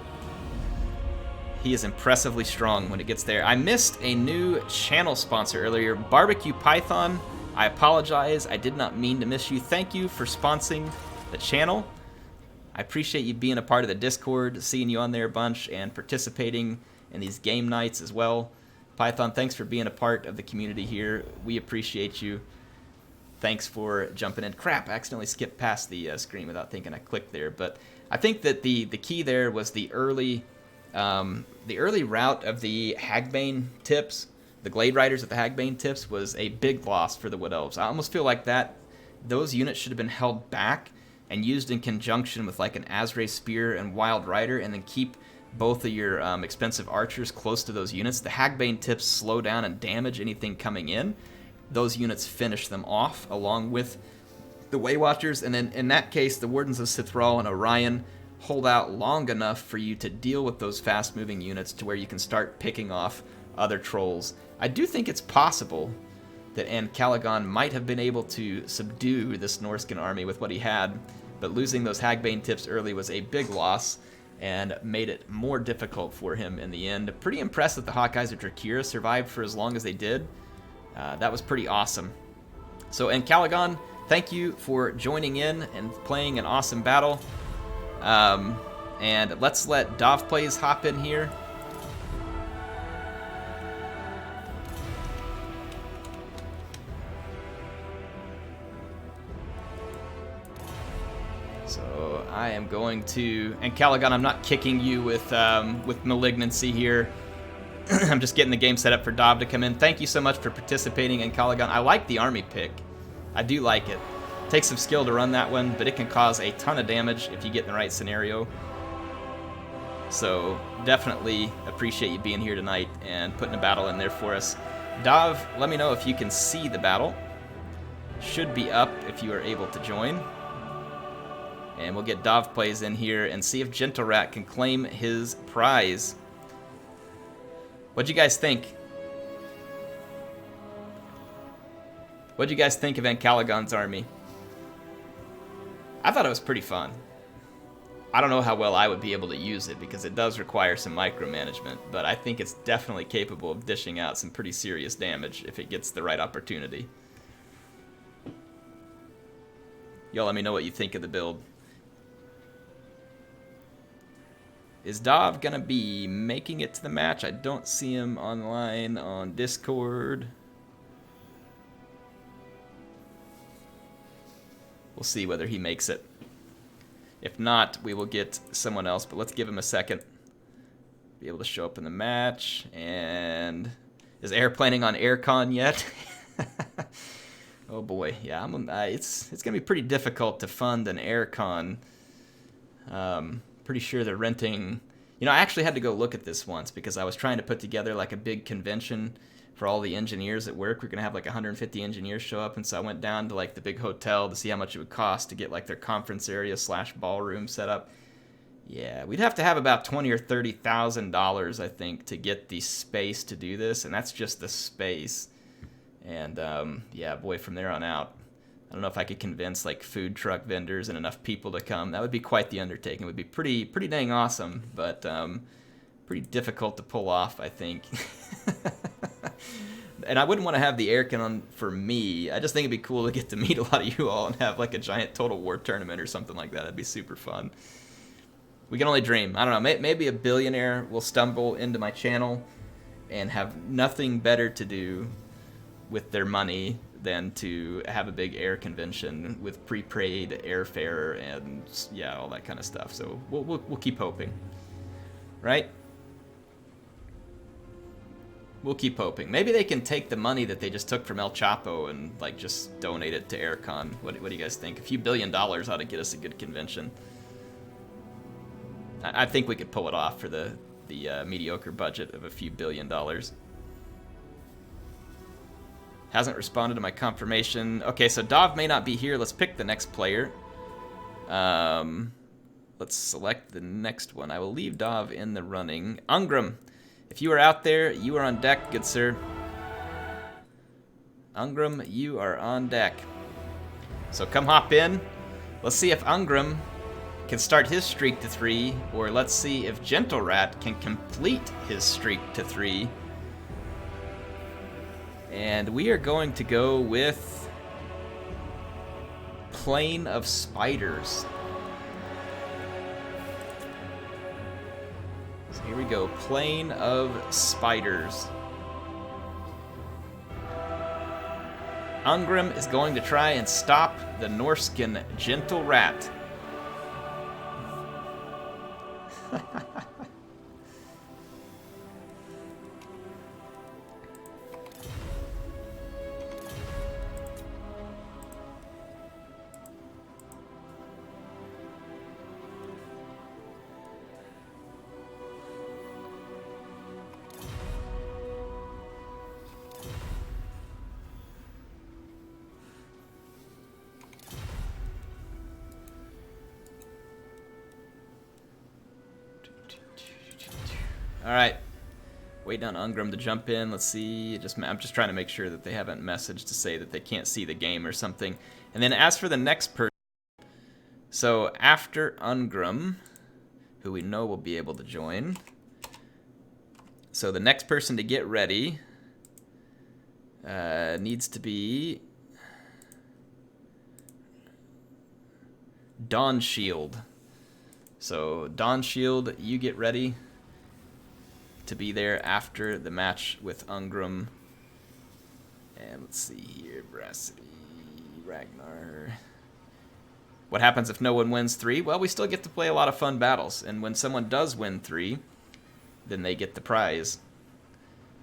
He is impressively strong when it gets there. I missed a new channel sponsor earlier, Barbecue Python. I apologize. I did not mean to miss you. Thank you for sponsoring the channel. I appreciate you being a part of the Discord, seeing you on there a bunch, and participating in these game nights as well. Python, thanks for being a part of the community here. We appreciate you. Thanks for jumping in. Crap, I accidentally skipped past the screen without thinking I clicked there. But I think that the key there was the early route of the Hagbane tips. The Glade Riders with the Hagbane tips was a big loss for the Wood Elves. I almost feel like those units should have been held back and used in conjunction with like an Azray Spear and Wild Rider, and then keep both of your expensive archers close to those units. The Hagbane tips slow down and damage anything coming in. Those units finish them off along with the Way Watchers, and then in that case, the Wardens of Sithral and Orion hold out long enough for you to deal with those fast-moving units to where you can start picking off other trolls. I do think it's possible that Caligon might have been able to subdue this Norscan army with what he had, but losing those Hagbane tips early was a big loss and made it more difficult for him in the end. Pretty impressed that the Hawkeyes of Drakira survived for as long as they did. That was pretty awesome. So, Caligon, thank you for joining in and playing an awesome battle. And let's let Dovplays hop in here. So I am going to, and Caligon, I'm not kicking you with malignancy here. I'm just getting the game set up for Dov to come in. Thank you so much for participating in Caligon. I like the army pick. I do like it. Takes some skill to run that one, but it can cause a ton of damage if you get in the right scenario. So definitely appreciate you being here tonight and putting a battle in there for us. Dov, let me know if you can see the battle. Should be up if you are able to join. And we'll get Dovplays in here and see if Gentle Rat can claim his prize. What'd you guys think? What'd you guys think of Caligon's army? I thought it was pretty fun. I don't know how well I would be able to use it because it does require some micromanagement, but I think it's definitely capable of dishing out some pretty serious damage if it gets the right opportunity. Y'all let me know what you think of the build. Is Dov gonna be making it to the match? I don't see him online on Discord. We'll see whether he makes it. If not, we will get someone else, but let's give him a second. Be able to show up in the match. And is Air planning on AirCon yet? Oh boy, yeah, it's gonna be pretty difficult to fund an AirCon. Pretty sure they're renting. You know, I actually had to go look at this once because I was trying to put together like a big convention for all the engineers at work. We're gonna have like 150 engineers show up, and so I went down to like the big hotel to see how much it would cost to get like their conference area / ballroom set up. Yeah, we'd have to have about $20,000 or $30,000, I think, to get the space to do this, and that's just the space. And yeah, boy, from there on out, I don't know if I could convince like food truck vendors and enough people to come. That would be quite the undertaking. It would be pretty dang awesome, but pretty difficult to pull off, I think. And I wouldn't want to have the air on for me. I just think it'd be cool to get to meet a lot of you all and have like a giant Total War tournament or something like that. That'd be super fun. We can only dream. I don't know. Maybe a billionaire will stumble into my channel and have nothing better to do with their money than to have a big air convention with prepaid airfare and yeah, all that kind of stuff. So we'll keep hoping, right? We'll keep hoping. Maybe they can take the money that they just took from El Chapo and like just donate it to AirCon. What do you guys think? A few $1 billion ought to get us a good convention. I think we could pull it off for the mediocre budget of a few $1 billion. Hasn't responded to my confirmation. Okay, so Dov may not be here. Let's pick the next player. Let's select the next one. I will leave Dov in the running. Ungram, if you are out there, you are on deck, good sir. Ungram, you are on deck. So come hop in. Let's see if Ungram can start his streak to 3, or let's see if Gentle Rat can complete his streak to 3. And we are going to go with Plane of Spiders. So here we go, Plane of Spiders. Ungram is going to try and stop the Norscan Gentle Rat. All right, waiting on Ungram to jump in. Let's see. I'm just trying to make sure that they haven't messaged to say that they can't see the game or something. And then as for the next person, so after Ungram, who we know will be able to join. So the next person to get ready needs to be Dawn Shield. So Dawn Shield, you get ready to be there after the match with Ungram. And let's see here, Brassity, Ragnar. What happens if no one wins 3? Well, we still get to play a lot of fun battles, and when someone does win 3, then they get the prize.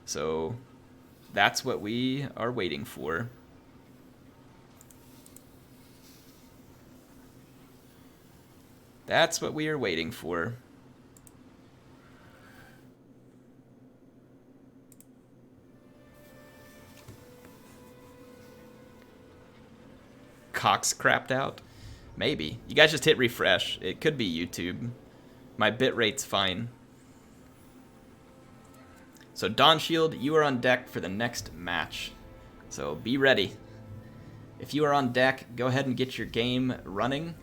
So that's what we are waiting for. That's what we are waiting for. Cox crapped out? Maybe. You guys just hit refresh. It could be YouTube. My bitrate's fine. So Dawn Shield, you are on deck for the next match. So be ready. If you are on deck, go ahead and get your game running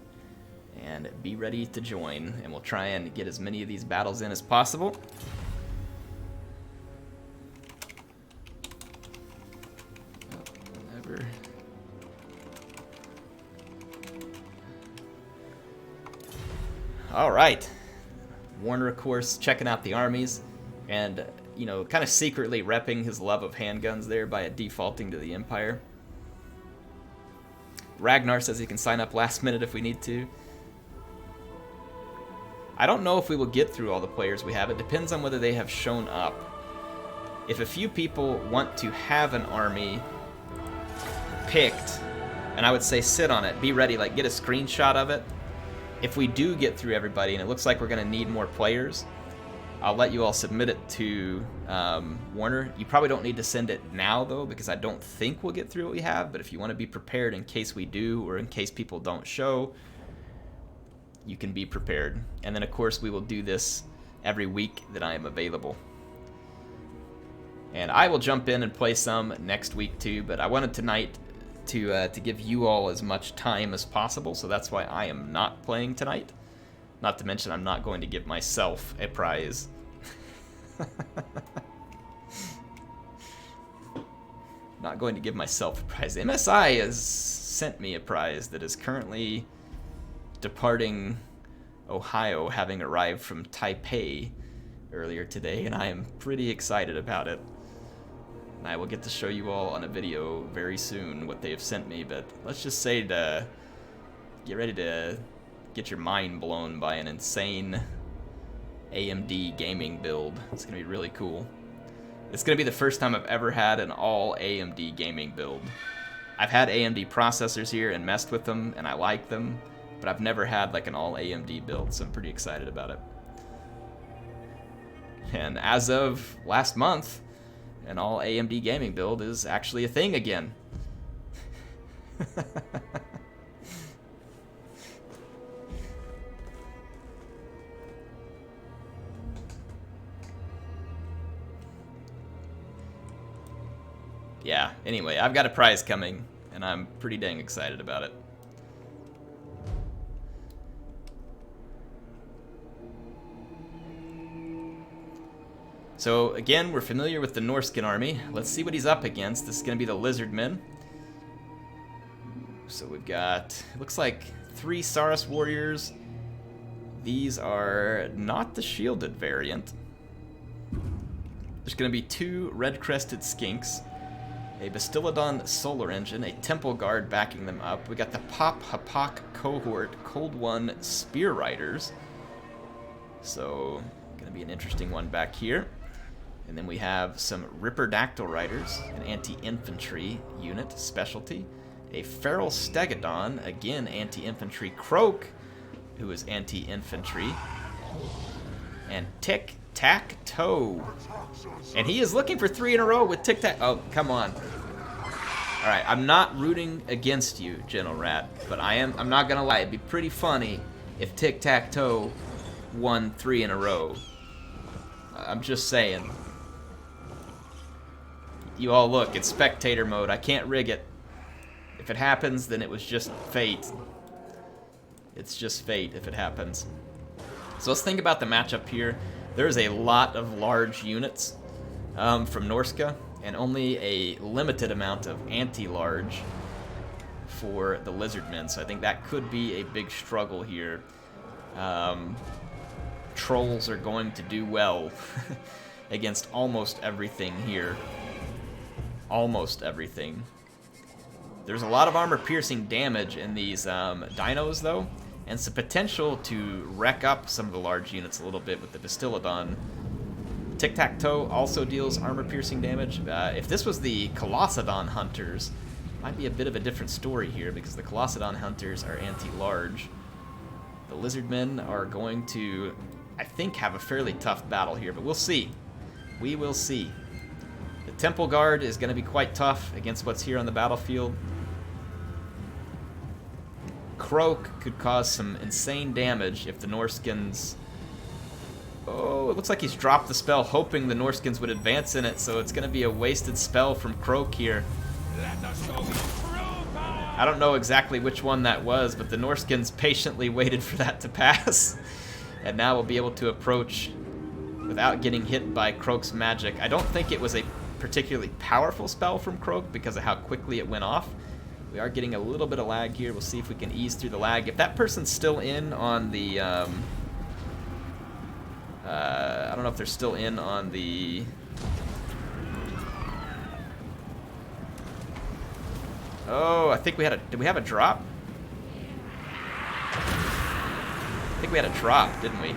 and be ready to join. And we'll try and get as many of these battles in as possible. Whatever. All right. Warner, of course, checking out the armies, and, you know, kind of secretly repping his love of handguns there by defaulting to the Empire. Ragnar says he can sign up last minute if we need to. I don't know if we will get through all the players we have. It depends on whether they have shown up. If a few people want to have an army picked, and I would say sit on it, be ready, like get a screenshot of it. If we do get through everybody and it looks like we're going to need more players, I'll let you all submit it to Warner. You probably don't need to send it now, though, because I don't think we'll get through what we have. But if you want to be prepared in case we do, or in case people don't show, you can be prepared. And then, of course, we will do this every week that I am available. And I will jump in and play some next week, too. But I wanted tonight to give you all as much time as possible, so that's why I am not playing tonight. Not to mention I'm not going to give myself a prize. Not going to give myself a prize. MSI has sent me a prize that is currently departing Ohio, having arrived from Taipei earlier today, and I am pretty excited about it. And I will get to show you all on a video very soon what they have sent me, but let's just say to get ready to get your mind blown by an insane AMD gaming build. It's going to be really cool. It's going to be the first time I've ever had an all AMD gaming build. I've had AMD processors here and messed with them, and I like them, but I've never had like an all AMD build, so I'm pretty excited about it. And as of last month, an all AMD gaming build is actually a thing again. Yeah, anyway, I've got a prize coming, and I'm pretty dang excited about it. So, again, we're familiar with the Norscan army. Let's see what he's up against. This is going to be the Lizardmen. So we've got, it looks like 3 Saurus warriors. These are not the shielded variant. There's going to be 2 red-crested skinks, a Bastillodon solar engine, a temple guard backing them up. We got the Pop Hapak cohort Cold One spear riders. So, going to be an interesting one back here. And then we have some Ripperdactyl riders, an anti-infantry unit specialty. A Feral Stegodon, again anti-infantry. Croak, who is anti-infantry. And Tic-Tac-Toe. And he is looking for 3 in a row with Tic-Tac. Oh, come on. Alright, I'm not rooting against you, General Rat, but I'm not gonna lie, it'd be pretty funny if Tic-Tac-Toe won 3 in a row. I'm just saying. You all look, it's spectator mode. I can't rig it. If it happens, then it was just fate. It's just fate if it happens. So let's think about the matchup here. There's a lot of large units from Norska, and only a limited amount of anti-large for the Lizardmen. So I think that could be a big struggle here. Trolls are going to do well against almost everything here. Almost everything. There's a lot of armor-piercing damage in these dinos, though, and some potential to wreck up some of the large units a little bit with the Bastillodon. Tic-Tac-Toe also deals armor-piercing damage. If this was the Colossadon Hunters, it might be a bit of a different story here, because the Colossadon Hunters are anti-large. The Lizardmen are going to, I think, have a fairly tough battle here, but we'll see. We will see. The Temple Guard is going to be quite tough against what's here on the battlefield. Croak could cause some insane damage if the Norskins... Oh, it looks like he's dropped the spell, hoping the Norskins would advance in it, so it's going to be a wasted spell from Croak here. I don't know exactly which one that was, but the Norskins patiently waited for that to pass. And now we'll be able to approach without getting hit by Croak's magic. I don't think it was a particularly powerful spell from Croak because of how quickly it went off. We are getting a little bit of lag here. We'll see if we can ease through the lag. If that person's still in on the I don't know if they're still in on the... Oh, I think we had a... Did we have a drop? I think we had a drop, didn't we?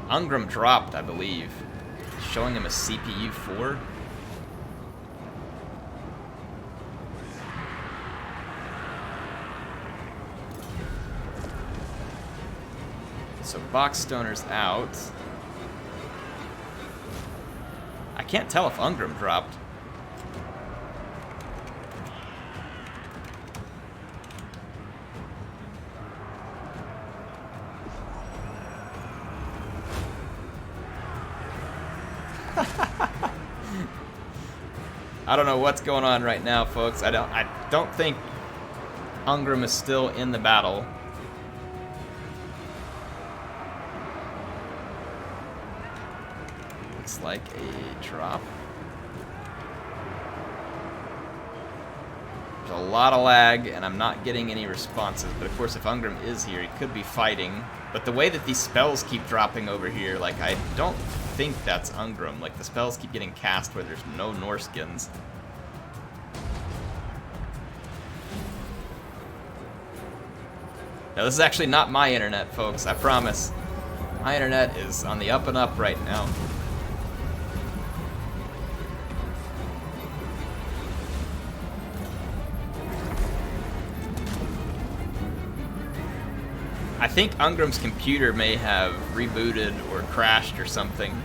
Ungram dropped, I believe. Showing him a CPU 4. So Boxstoner's out. I can't tell if Ungram dropped. I don't know what's going on right now, folks. I don't think Ungram is still in the battle. Looks like a drop. There's a lot of lag, and I'm not getting any responses. But of course, if Ungram is here, he could be fighting. But the way that these spells keep dropping over here, like, I don't think that's Ungram. Like, the spells keep getting cast where there's no Norskins. Now, this is actually not my internet, folks, I promise. My internet is on the up and up right now. I think Ungram's computer may have rebooted or crashed or something.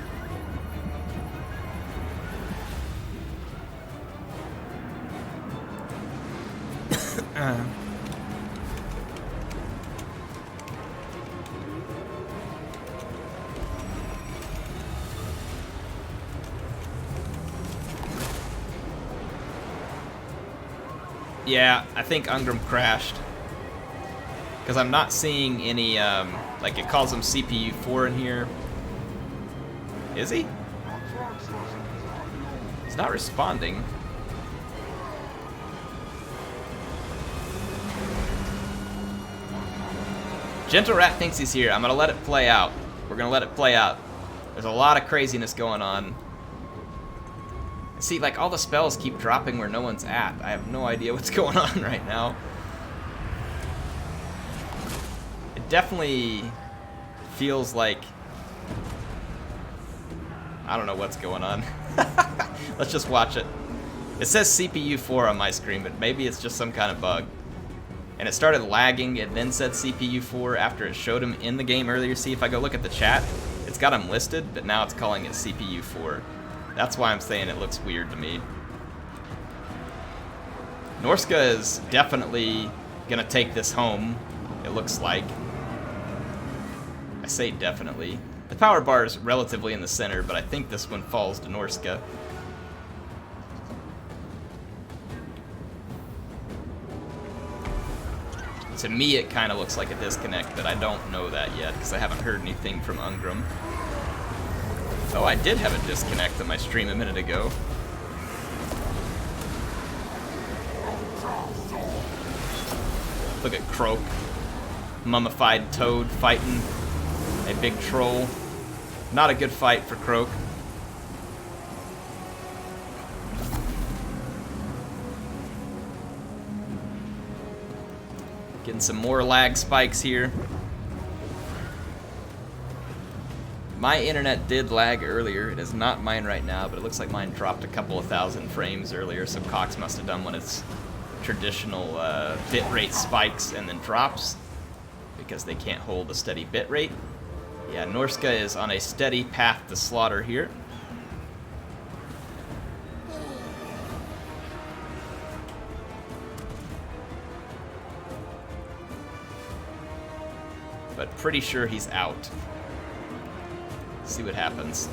Yeah, I think Ungram crashed. Because I'm not seeing any, like it calls him CPU 4 in here. Is he? He's not responding. Gentle Rat thinks he's here. I'm gonna let it play out. We're gonna let it play out. There's a lot of craziness going on. See, like, all the spells keep dropping where no one's at. I have no idea what's going on right now. It definitely feels like... I don't know what's going on. Let's just watch it. It says CPU 4 on my screen, but maybe it's just some kind of bug. And it started lagging, it then said CPU 4 after it showed him in the game earlier. See, if I go look at the chat, it's got him listed, but now it's calling it CPU 4. That's why I'm saying it looks weird to me. Norska is definitely gonna take this home, it looks like. I say definitely. The power bar is relatively in the center, but I think this one falls to Norska. To me, it kind of looks like a disconnect, but I don't know that yet, because I haven't heard anything from Ungram. Oh, I did have a disconnect on my stream a minute ago. Look at Croak. Mummified toad fighting a big troll. Not a good fight for Croak. Getting some more lag spikes here. My internet did lag earlier. It is not mine right now, but it looks like mine dropped a couple of thousand frames earlier, so Cox must have done one of its traditional bitrate spikes and then drops because they can't hold a steady bitrate. Yeah, Norska is on a steady path to slaughter here. But pretty sure he's out. See what happens.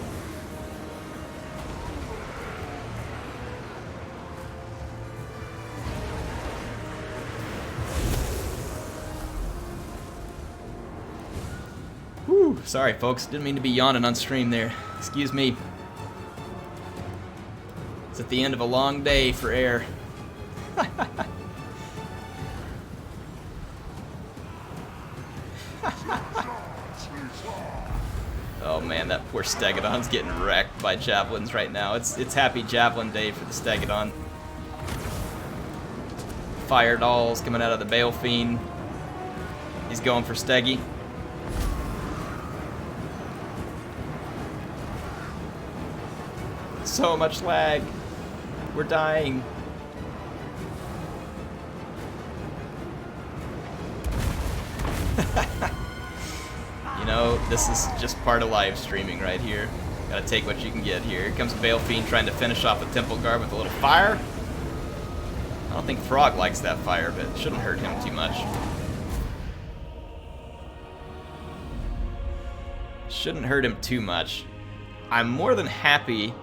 Whew, sorry folks, didn't mean to be yawning on stream there. Excuse me. It's at the end of a long day for air. Oh man, that poor Stegodon's getting wrecked by javelins right now. It's happy javelin day for the Stegodon. Fire dolls coming out of the Bale Fiend. He's going for Steggy. So much lag. We're dying. You know, this is just part of live streaming right here. Gotta take what you can get here. Here comes Bale Fiend trying to finish off the Temple Guard with a little fire. I don't think Frog likes that fire, but it shouldn't hurt him too much. Shouldn't hurt him too much. I'm more than happy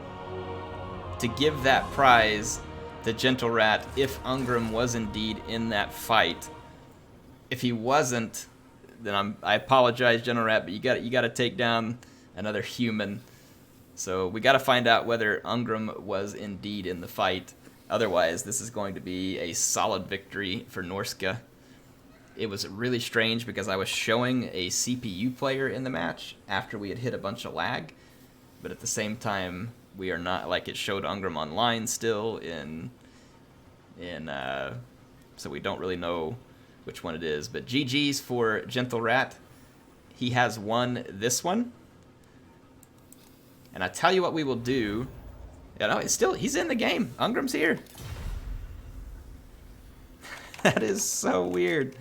to give that prize to Gentle Rat if Ungram was indeed in that fight. If he wasn't, then I apologize, Gentle Rat, but you got to take down another human. So we got to find out whether Ungram was indeed in the fight. Otherwise, this is going to be a solid victory for Norska. It was really strange because I was showing a CPU player in the match after we had hit a bunch of lag, but at the same time, we are not, like, it showed Ungram online still so we don't really know which one it is. But GG's for Gentle Rat. He has won this one. And I tell you what we will do. You know, he's in the game. Ungram's here. That is so weird.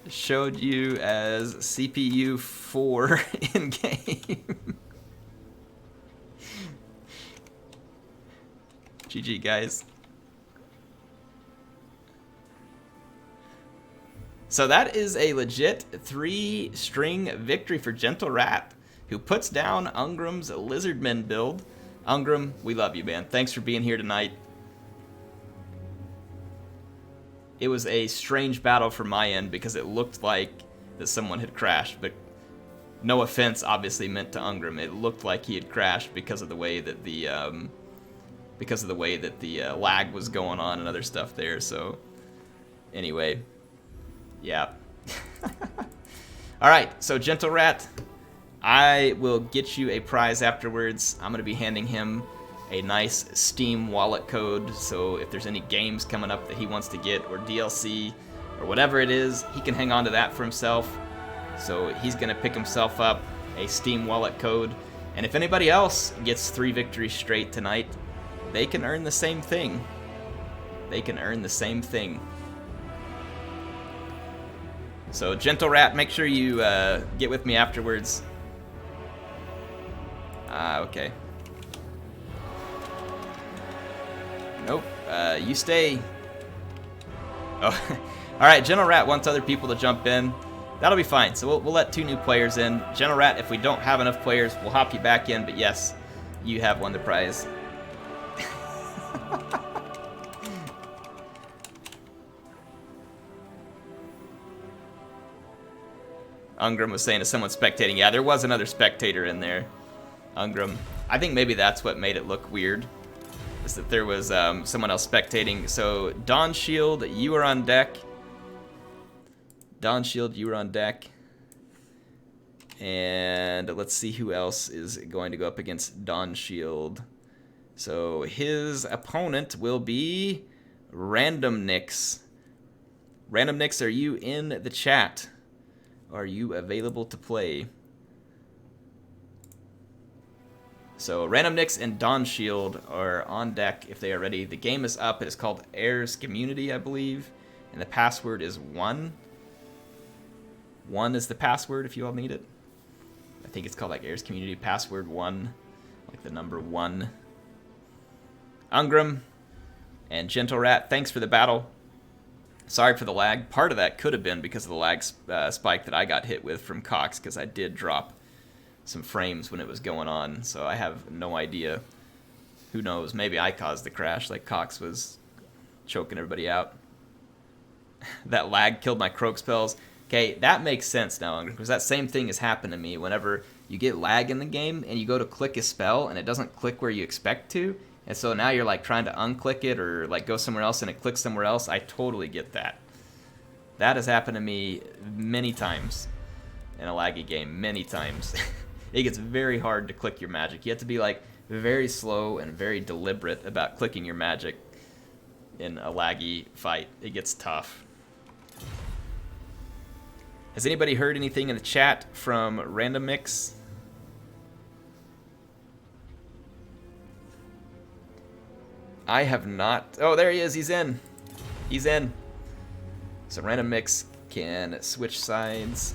Showed you as CPU 4 in game. GG, guys. So that is a legit 3-string victory for Gentle Rat, who puts down Ungram's Lizardmen build. Ungram, we love you, man. Thanks for being here tonight. It was a strange battle from my end because it looked like that someone had crashed, but no offense obviously meant to Ungram. It looked like he had crashed because of the way that the lag was going on and other stuff there. So anyway, yeah. All right, so Gentle Rat, I will get you a prize afterwards. I'm going to be handing him a nice Steam wallet code, so if there's any games coming up that he wants to get, or DLC, or whatever it is, he can hang on to that for himself. So he's going to pick himself up a Steam wallet code, and if anybody else gets 3 victories straight tonight, they can earn the same thing. They can earn the same thing. So Gentle Rat, make sure you get with me afterwards. Okay. Nope. You stay. Oh, all right. Gentle Rat wants other people to jump in. That'll be fine. So we'll let 2 new players in. Gentle Rat, if we don't have enough players, we'll hop you back in. But yes, you have won the prize. Ungram was saying to someone spectating. Yeah, there was another spectator in there. Ungram. I think maybe that's what made it look weird. Is that there was someone else spectating. So, Dawn Shield, you are on deck. Dawn Shield, you are on deck. And let's see who else is going to go up against Dawn Shield. So, his opponent will be Random Nix. Random Nix, are you in the chat? Are you available to play? So Random Nix and Dawn Shield are on deck if they are ready. The game is up. It is called Heirs Community, I believe. And the password is 1. 1 is the password if you all need it. I think it's called like Heirs Community password 1. Like the number 1. Ungram and Gentle Rat, thanks for the battle. Sorry for the lag. Part of that could have been because of the lag spike that I got hit with from Cox, because I did drop some frames when it was going on, so I have no idea. Who knows? Maybe I caused the crash, like Cox was choking everybody out. That lag killed my croak spells. Okay, that makes sense now, because that same thing has happened to me whenever you get lag in the game and you go to click a spell and it doesn't click where you expect to. And so now you're like trying to unclick it or like go somewhere else and it clicks somewhere else. I totally get that. That has happened to me many times in a laggy game, many times. It gets very hard to click your magic. You have to be like very slow and very deliberate about clicking your magic in a laggy fight. It gets tough. Has anybody heard anything in the chat from Random Mix? I have not. Oh, there he is. He's in. He's in. So Random Mix can switch sides.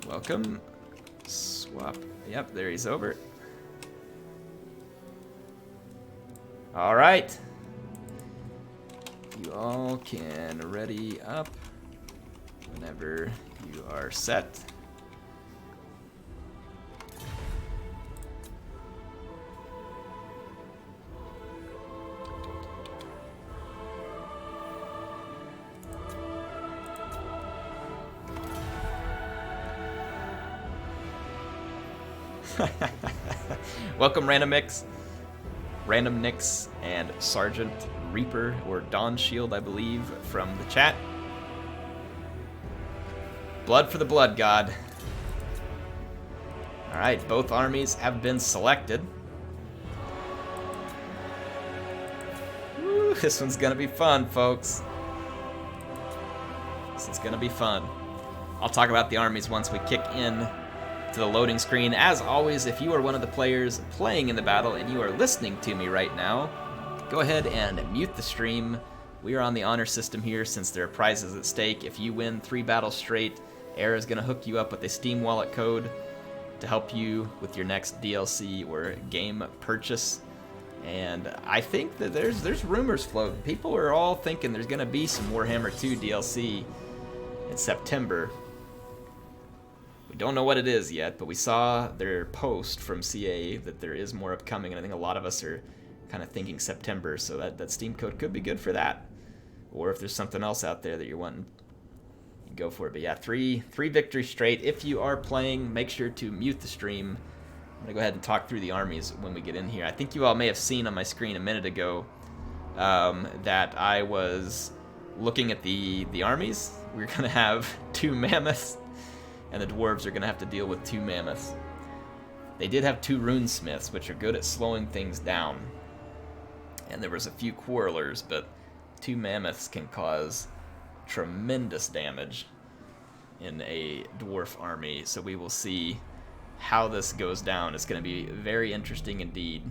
Welcome. Swap. Yep, there he's over. All right. You all can ready up whenever you are set. Welcome, Random Mix, Random Nix, and Sergeant Reaper, or Dawn Shield, I believe, from the chat. Blood for the Blood God. Alright, both armies have been selected. Woo, this one's gonna be fun, folks. This is gonna be fun. I'll talk about the armies once we kick in to the loading screen. As always, if you are one of the players playing in the battle and you are listening to me right now, go ahead and mute the stream. We are on the honor system here since there are prizes at stake. If you win 3 battles straight, Air is going to hook you up with a Steam wallet code to help you with your next DLC or game purchase. And I think that there's rumors floating. People are all thinking there's going to be some Warhammer 2 DLC in September. We don't know what it is yet, but we saw their post from CA that there is more upcoming, and I think a lot of us are kind of thinking September, so that Steam code could be good for that. Or if there's something else out there that you're wanting, you go for it. But yeah, three victories straight. If you are playing, make sure to mute the stream. I'm gonna go ahead and talk through the armies when we get in here. I think you all may have seen on my screen a minute ago that I was looking at the armies. We're gonna have 2 mammoths, and the dwarves are gonna have to deal with 2 mammoths. They did have 2 runesmiths, which are good at slowing things down. And there was a few quarrelers, but 2 mammoths can cause tremendous damage in a dwarf army. So we will see how this goes down. It's going to be very interesting indeed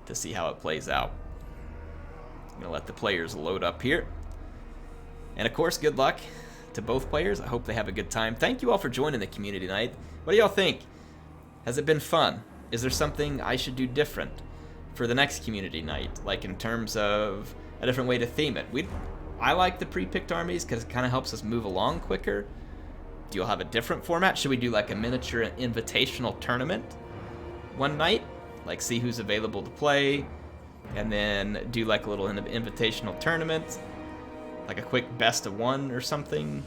to see how it plays out. I'm going to let the players load up here. And of course, good luck to both players. I hope they have a good time. Thank you all for joining the community night. What do y'all think? Has it been fun? Is there something I should do different for the next community night? Like in terms of a different way to theme it. I like the pre-picked armies because it kind of helps us move along quicker. Do y'all have a different format? Should we do like a miniature invitational tournament one night? Like see who's available to play, and then do like a little invitational tournament, like a quick best of 1 or something.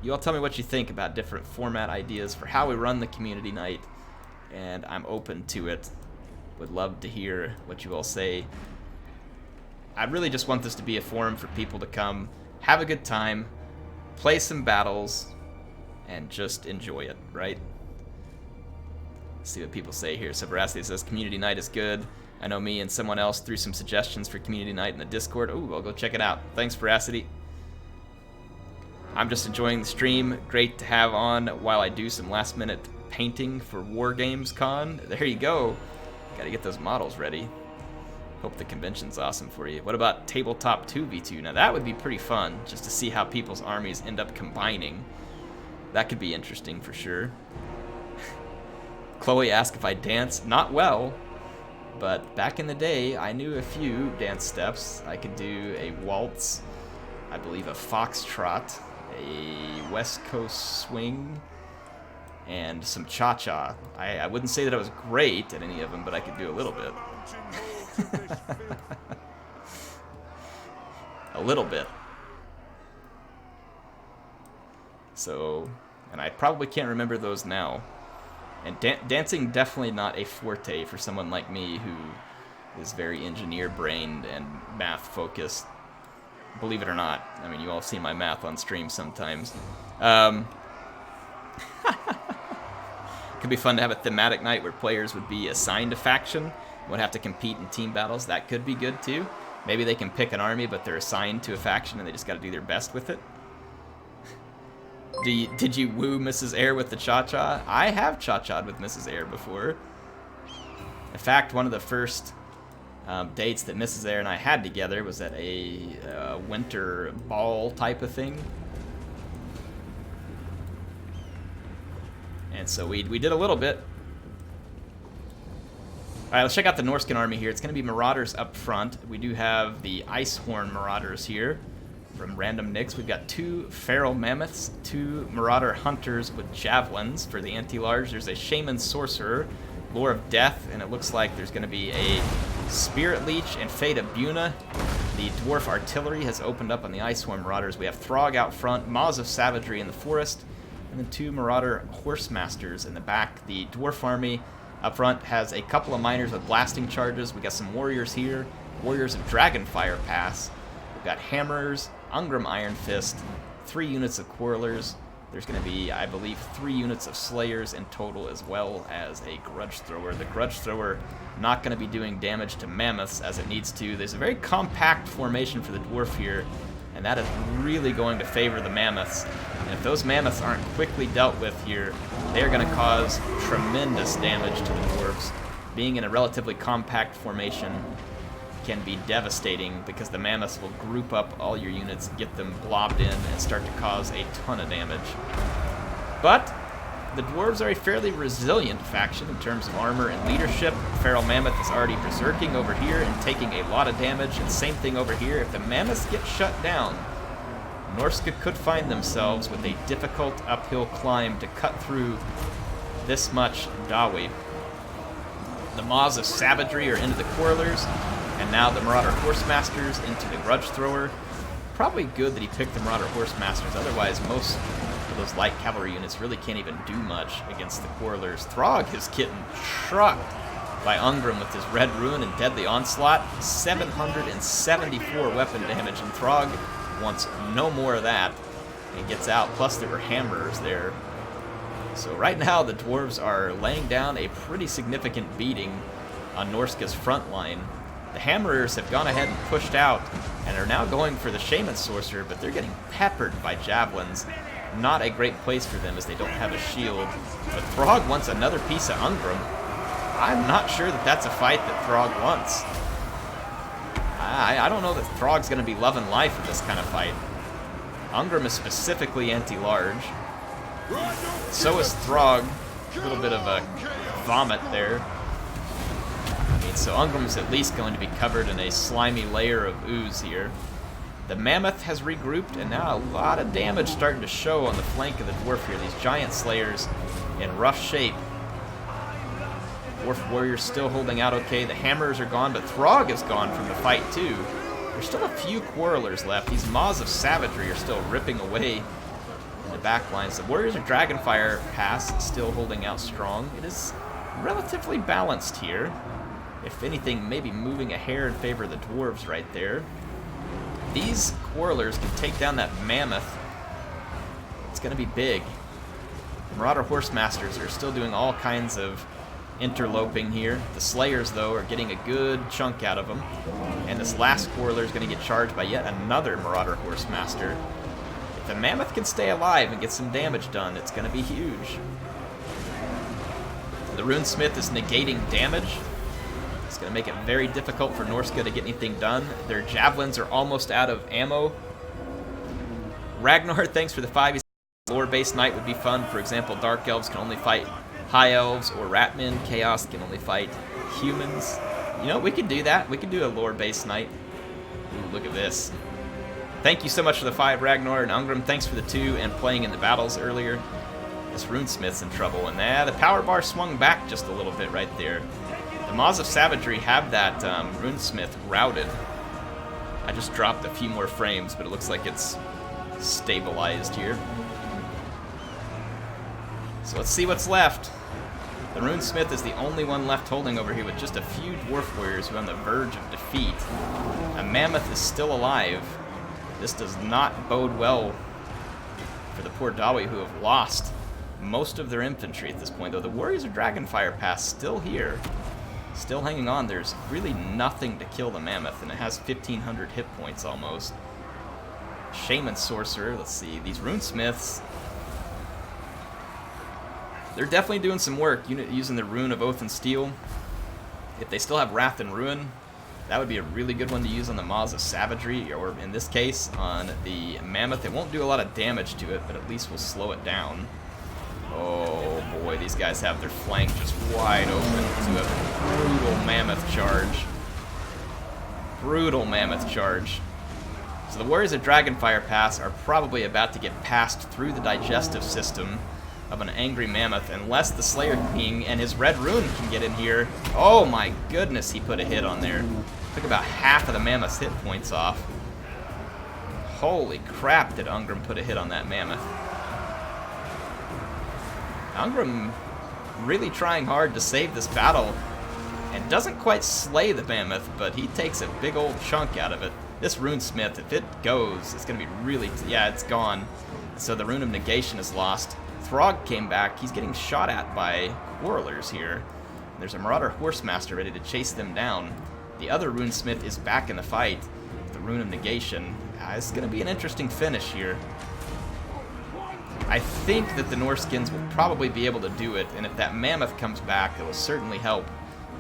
You all tell me what you think about different format ideas for how we run the community night, and I'm open to it. Would love to hear what you all say. I really just want this to be a forum for people to come, have a good time, play some battles, and just enjoy it, right? Let's see what people say here. So Veracity says community night is good. I know me and someone else threw some suggestions for community night in the Discord. Ooh, I'll go check it out. Thanks, Veracity. I'm just enjoying the stream. Great to have on while I do some last-minute painting for War Games Con. There you go. Got to get those models ready. Hope the convention's awesome for you. What about Tabletop 2v2? Now that would be pretty fun, just to see how people's armies end up combining. That could be interesting for sure. Chloe asked if I dance. Not well, but back in the day, I knew a few dance steps. I could do a waltz, I believe a foxtrot, a West Coast swing, and some cha-cha. I wouldn't say that I was great at any of them, but I could do a little bit. A little bit. So, and I probably can't remember those now. And dancing definitely not a forte for someone like me who is very engineer-brained and math-focused. believe it or not. I mean, you all have seen my math on stream sometimes. Could be fun to have a thematic night where players would be assigned a faction, would have to compete in team battles. That could be good too. Maybe they can pick an army, but they're assigned to a faction and they just got to do their best with it. Did you woo Mrs. Air with the cha-cha? I have cha-cha'd with Mrs. Air before. In fact, one of the first dates that Mrs. Air and I had together was at a winter ball type of thing. And so we did a little bit. Alright, let's check out the Norscan army here. It's going to be Marauders up front. We do have the Icehorn Marauders here from Random Nicks. We've got 2 Feral Mammoths, 2 Marauder Hunters with Javelins for the anti-large. There's a Shaman Sorcerer, Lore of Death, and it looks like there's going to be a Spirit Leech and Fate of Buna. The Dwarf Artillery has opened up on the Icehorn Marauders. We have Throg out front, Maws of Savagery in the forest, and then 2 Marauder Horsemasters in the back. The Dwarf Army up front has a couple of miners with blasting charges. We got some warriors here, Warriors of Dragonfire Pass. We've got Hammers, Ungrim Iron Fist, 3 units of Quarrelers. There's going to be, I believe, 3 units of Slayers in total, as well as a Grudge Thrower. The Grudge Thrower not going to be doing damage to Mammoths as it needs to. There's a very compact formation for the Dwarf here, and that is really going to favor the Mammoths. And if those Mammoths aren't quickly dealt with here, they're going to cause tremendous damage to the Dwarves. Being in a relatively compact formation can be devastating because the Mammoths will group up all your units, get them blobbed in, and start to cause a ton of damage. But the Dwarves are a fairly resilient faction in terms of armor and leadership. Feral Mammoth is already berserking over here and taking a lot of damage, and same thing over here. If the Mammoths get shut down, Norska could find themselves with a difficult uphill climb to cut through this much Dawi. The Maws of Savagery are into the Quarrelers, and now the Marauder Horsemasters into the Grudge Thrower. Probably good that he picked the Marauder Horsemasters, otherwise most of those light cavalry units really can't even do much against the Quarrelers. Throg is getting trucked by Ungrim with his Red Ruin and Deadly Onslaught. 774 weapon damage, and Throg wants no more of that and gets out. Plus there were hammers there. So right now the Dwarves are laying down a pretty significant beating on Norska's front line. The Hammerers have gone ahead and pushed out and are now going for the Shaman Sorcerer, but they're getting peppered by Javelins. Not a great place for them as they don't have a shield. But Throg wants another piece of Ungrim. I'm not sure that that's a fight that Throg wants. I don't know that Throg's going to be loving life with this kind of fight. Ungrim is specifically anti-large. So is Throg. A little bit of a vomit there. So Ungrim's at least going to be covered in a slimy layer of ooze here. The Mammoth has regrouped, and now a lot of damage starting to show on the flank of the Dwarf here. These Giant Slayers in rough shape. Dwarf Warriors still holding out okay. The Hammers are gone, but Throg is gone from the fight too. There's still a few Quarrelers left. These Maws of Savagery are still ripping away in the back lines. The Warriors of Dragonfire Pass still holding out strong. It is relatively balanced here. If anything, maybe moving a hair in favor of the Dwarves right there. These Quarrelers can take down that Mammoth. It's going to be big. The Marauder Horsemasters are still doing all kinds of interloping here. The Slayers, though, are getting a good chunk out of them. And this last Quarreler is going to get charged by yet another Marauder Horsemaster. If the Mammoth can stay alive and get some damage done, it's going to be huge. The Runesmith is negating damage. It's going to make it very difficult for Norska to get anything done. Their Javelins are almost out of ammo. Ragnar, thanks for the 5. Lore-based night would be fun. For example, Dark Elves can only fight High Elves, or Ratmen. Chaos can only fight humans. You know, we could do that. We could do a lore-based night. Ooh, look at this. Thank you so much for the 5, Ragnar, and Ungrim, thanks for the 2 and playing in the battles earlier. This Runesmith's in trouble, and the power bar swung back just a little bit right there. The Maws of Savagery have that Runesmith routed. I just dropped a few more frames, but it looks like it's stabilized here. So let's see what's left. The Runesmith is the only one left holding over here with just a few Dwarf Warriors who are on the verge of defeat. A Mammoth is still alive. This does not bode well for the poor Dawi, who have lost most of their infantry at this point, though the Warriors of Dragonfire Pass still here, still hanging on. There's really nothing to kill the Mammoth, and it has 1,500 hit points almost. Shaman Sorcerer, let's see, these Runesmiths, they're definitely doing some work using the Rune of Oath and Steel. If they still have Wrath and Ruin, that would be a really good one to use on the Maws of Savagery, or in this case, on the Mammoth. It won't do a lot of damage to it, but at least will slow it down. Oh boy, these guys have their flank just wide open to a brutal Mammoth charge. Brutal Mammoth charge. So the Warriors of Dragonfire Pass are probably about to get passed through the digestive system of an angry Mammoth, unless the Slayer King and his Red Rune can get in here. Oh my goodness, he put a hit on there. Took about half of the Mammoth's hit points off. Holy crap, did Ungram put a hit on that Mammoth. Ungram really trying hard to save this battle, and doesn't quite slay the Mammoth, but he takes a big old chunk out of it. This Runesmith, if it goes, it's going to be really... yeah, it's gone. So the Rune of Negation is lost. Throg came back. He's getting shot at by Quarrelers here. There's a Marauder Horsemaster ready to chase them down. The other Runesmith is back in the fight. The Rune of Negation. It's going to be an interesting finish here. I think that the Norskins will probably be able to do it, and if that Mammoth comes back, it will certainly help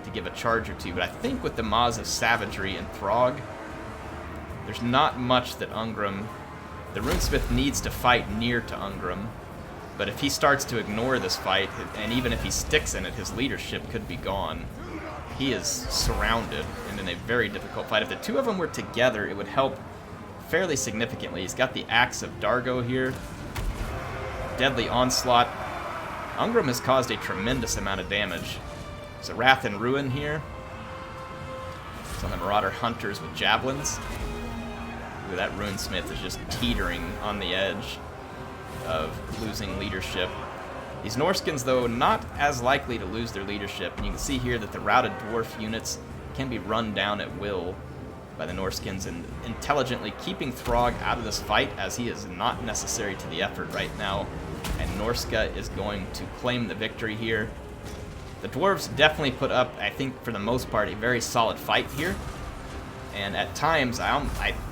to give a charge or two. But I think with the Maws of Savagery and Throg, there's not much that Ungram... the Runesmith needs to fight near to Ungram. But if he starts to ignore this fight, and even if he sticks in it, his leadership could be gone. He is surrounded and in a very difficult fight. If the two of them were together, it would help fairly significantly. He's got the Axe of Dargo here. Deadly Onslaught. Ungram has caused a tremendous amount of damage. There's a Wrath and Ruin here. Some of the Marauder Hunters with Javelins. Ooh, that Runesmith is just teetering on the edge of losing leadership. These Norskins, though, not as likely to lose their leadership. And you can see here that the routed dwarf units can be run down at will by the Norskins, and intelligently keeping Throg out of this fight, as he is not necessary to the effort right now. And Norska is going to claim the victory here. The dwarves definitely put up, I think, for the most part, a very solid fight here. And at times,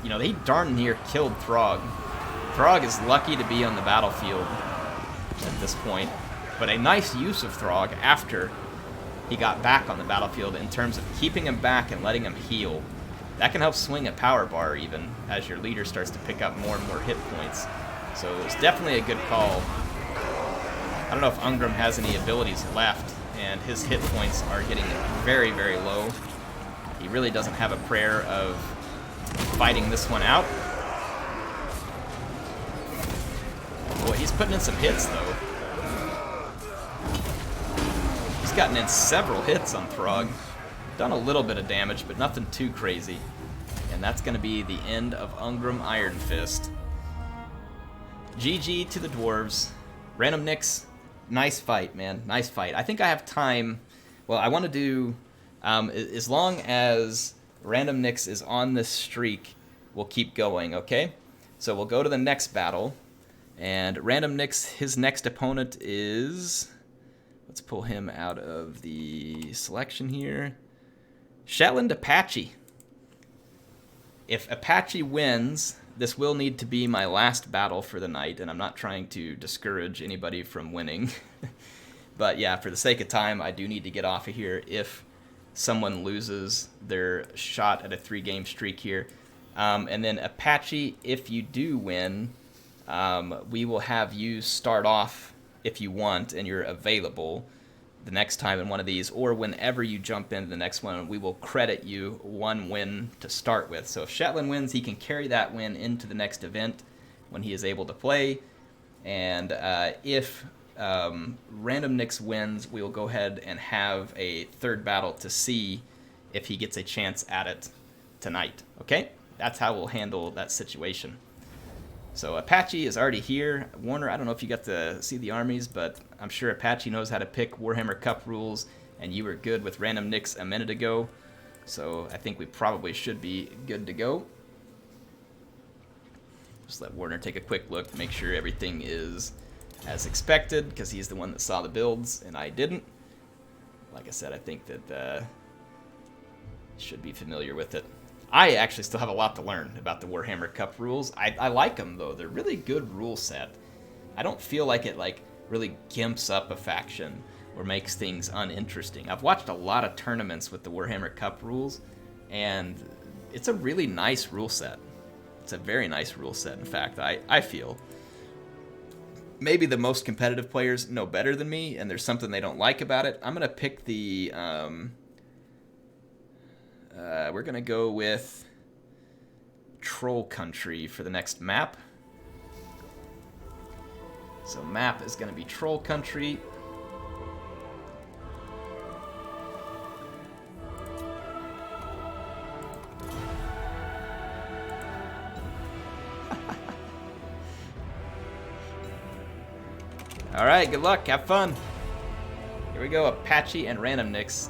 you know, they darn near killed Throg. Throg is lucky to be on the battlefield at this point, but a nice use of Throg after he got back on the battlefield in terms of keeping him back and letting him heal. That can help swing a power bar even as your leader starts to pick up more and more hit points. So it's definitely a good call. I don't know if Ungram has any abilities left, and his hit points are getting very, very low. He really doesn't have a prayer of fighting this one out. Boy, he's putting in some hits, though. He's gotten in several hits on Throg. Done a little bit of damage, but nothing too crazy. And that's going to be the end of Ungram Iron Fist. GG to the dwarves. Random Nix, nice fight, man. Nice fight. I think I have time. Well, I want to do... as long as Random Nix is on this streak, we'll keep going, okay? So we'll go to the next battle. And Random Nix, his next opponent is... let's pull him out of the selection here. Shetland Apache. If Apache wins, this will need to be my last battle for the night, and I'm not trying to discourage anybody from winning. But yeah, for the sake of time, I do need to get off of here if someone loses their shot at a 3-game streak here. And then Apache, if you do win, we will have you start off if you want and you're available the next time in one of these, or whenever you jump into the next one, we will credit you 1 win to start with. So if Shetland wins, he can carry that win into the next event when he is able to play. And if Random Nix wins, we will go ahead and have a third battle to see if he gets a chance at it tonight. Okay? That's how we'll handle that situation. So Apache is already here. Warner, I don't know if you got to see the armies, but I'm sure Apache knows how to pick Warhammer Cup rules, and you were good with Random Nix a minute ago. So I think we probably should be good to go. Just let Warner take a quick look, make sure everything is as expected, because he's the one that saw the builds, and I didn't. Like I said, I think that should be familiar with it. I actually still have a lot to learn about the Warhammer Cup rules. I like them, though. They're really good rule set. I don't feel like it really gimps up a faction or makes things uninteresting. I've watched a lot of tournaments with the Warhammer Cup rules, and it's a really nice rule set. It's a very nice rule set, in fact, I feel. Maybe the most competitive players know better than me, and there's something they don't like about it. I'm going to pick the... we're going to go with Troll Country for the next map. So map is going to be Troll Country. Alright, good luck, have fun. Here we go, Apache and Random Nicks.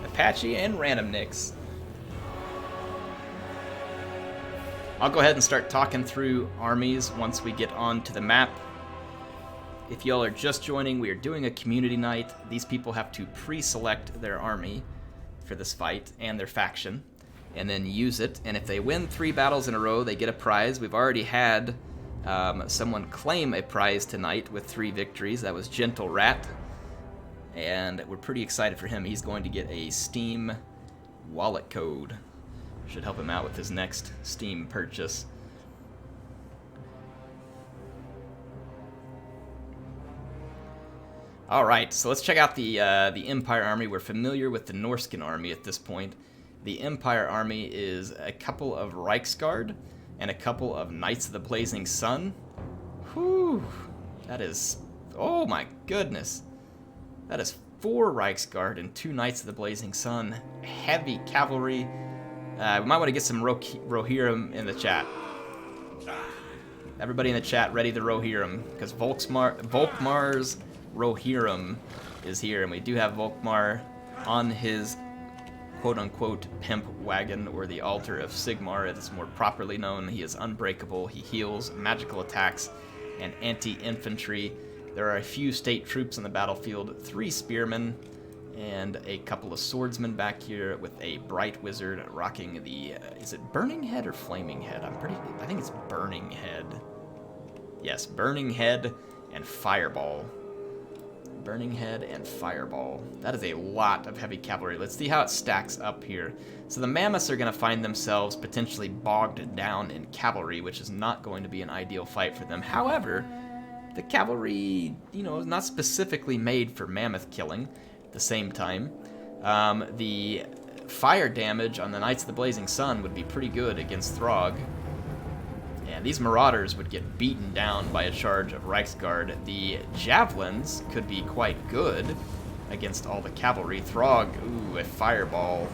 Apache and Random Nicks. I'll go ahead and start talking through armies once we get on to the map. If y'all are just joining, we are doing a community night. These people have to pre-select their army for this fight and their faction, and then use it. And if they win 3 battles in a row, they get a prize. We've already had someone claim a prize tonight with 3 victories. That was Gentle Rat, and we're pretty excited for him. He's going to get a Steam wallet code. Should help him out with his next Steam purchase. Alright, so let's check out the Empire Army. We're familiar with the Norscan Army at this point. The Empire Army is a couple of Reichsguard and a couple of Knights of the Blazing Sun. Whew, that is, oh my goodness. That is 4 Reichsguard and 2 Knights of the Blazing Sun. Heavy cavalry. We might want to get some Rohirrim in the chat. Everybody in the chat ready the Rohirrim, because Volkmar's Rohirrim is here, and we do have Volkmar on his quote-unquote pimp wagon, or the Altar of Sigmar as it's more properly known. He is unbreakable, he heals magical attacks and anti-infantry. There are a few state troops on the battlefield, 3 spearmen, and a couple of swordsmen back here with a bright wizard rocking the, is it Burning Head or Flaming Head? I think it's Burning Head. Yes, Burning Head and Fireball. Burning Head and Fireball. That is a lot of heavy cavalry. Let's see how it stacks up here. So the Mammoths are going to find themselves potentially bogged down in cavalry, which is not going to be an ideal fight for them. However, the cavalry, is not specifically made for mammoth killing. At the same time, the fire damage on the Knights of the Blazing Sun would be pretty good against Throg. And these Marauders would get beaten down by a charge of Reichsguard. The Javelins could be quite good against all the cavalry. Throg, ooh, a fireball.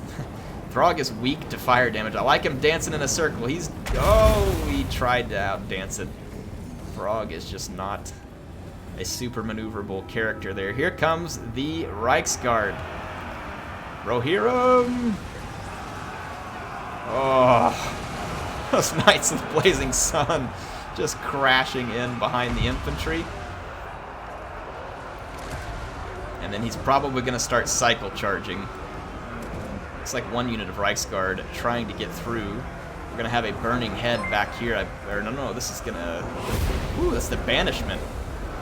Throg is weak to fire damage. I like him dancing in a circle. He tried to outdance it. Throg is just not a super maneuverable character there. Here comes the Reichsguard. Rohirrim! Oh, those Knights of the Blazing Sun just crashing in behind the infantry. And then he's probably going to start cycle charging. Looks like 1 unit of Reichsguard trying to get through. We're going to have a Burning Head back here. No, this is going to... Ooh, that's the Banishment.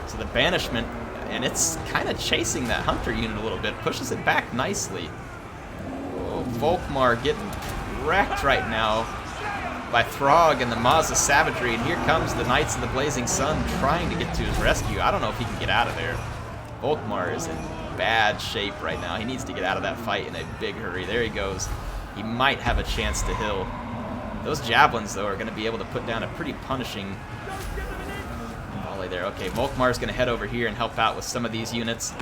So the Banishment, and it's kind of chasing that Hunter unit a little bit. Pushes it back nicely. Oh, Volkmar getting wrecked right now by Throg and the Maws of Savagery. And here comes the Knights of the Blazing Sun trying to get to his rescue. I don't know if he can get out of there. Volkmar is in bad shape right now. He needs to get out of that fight in a big hurry. There he goes. He might have a chance to heal. Those Javelins, though, are going to be able to put down a pretty punishing volley there. Okay, Volkmar's going to head over here and help out with some of these units.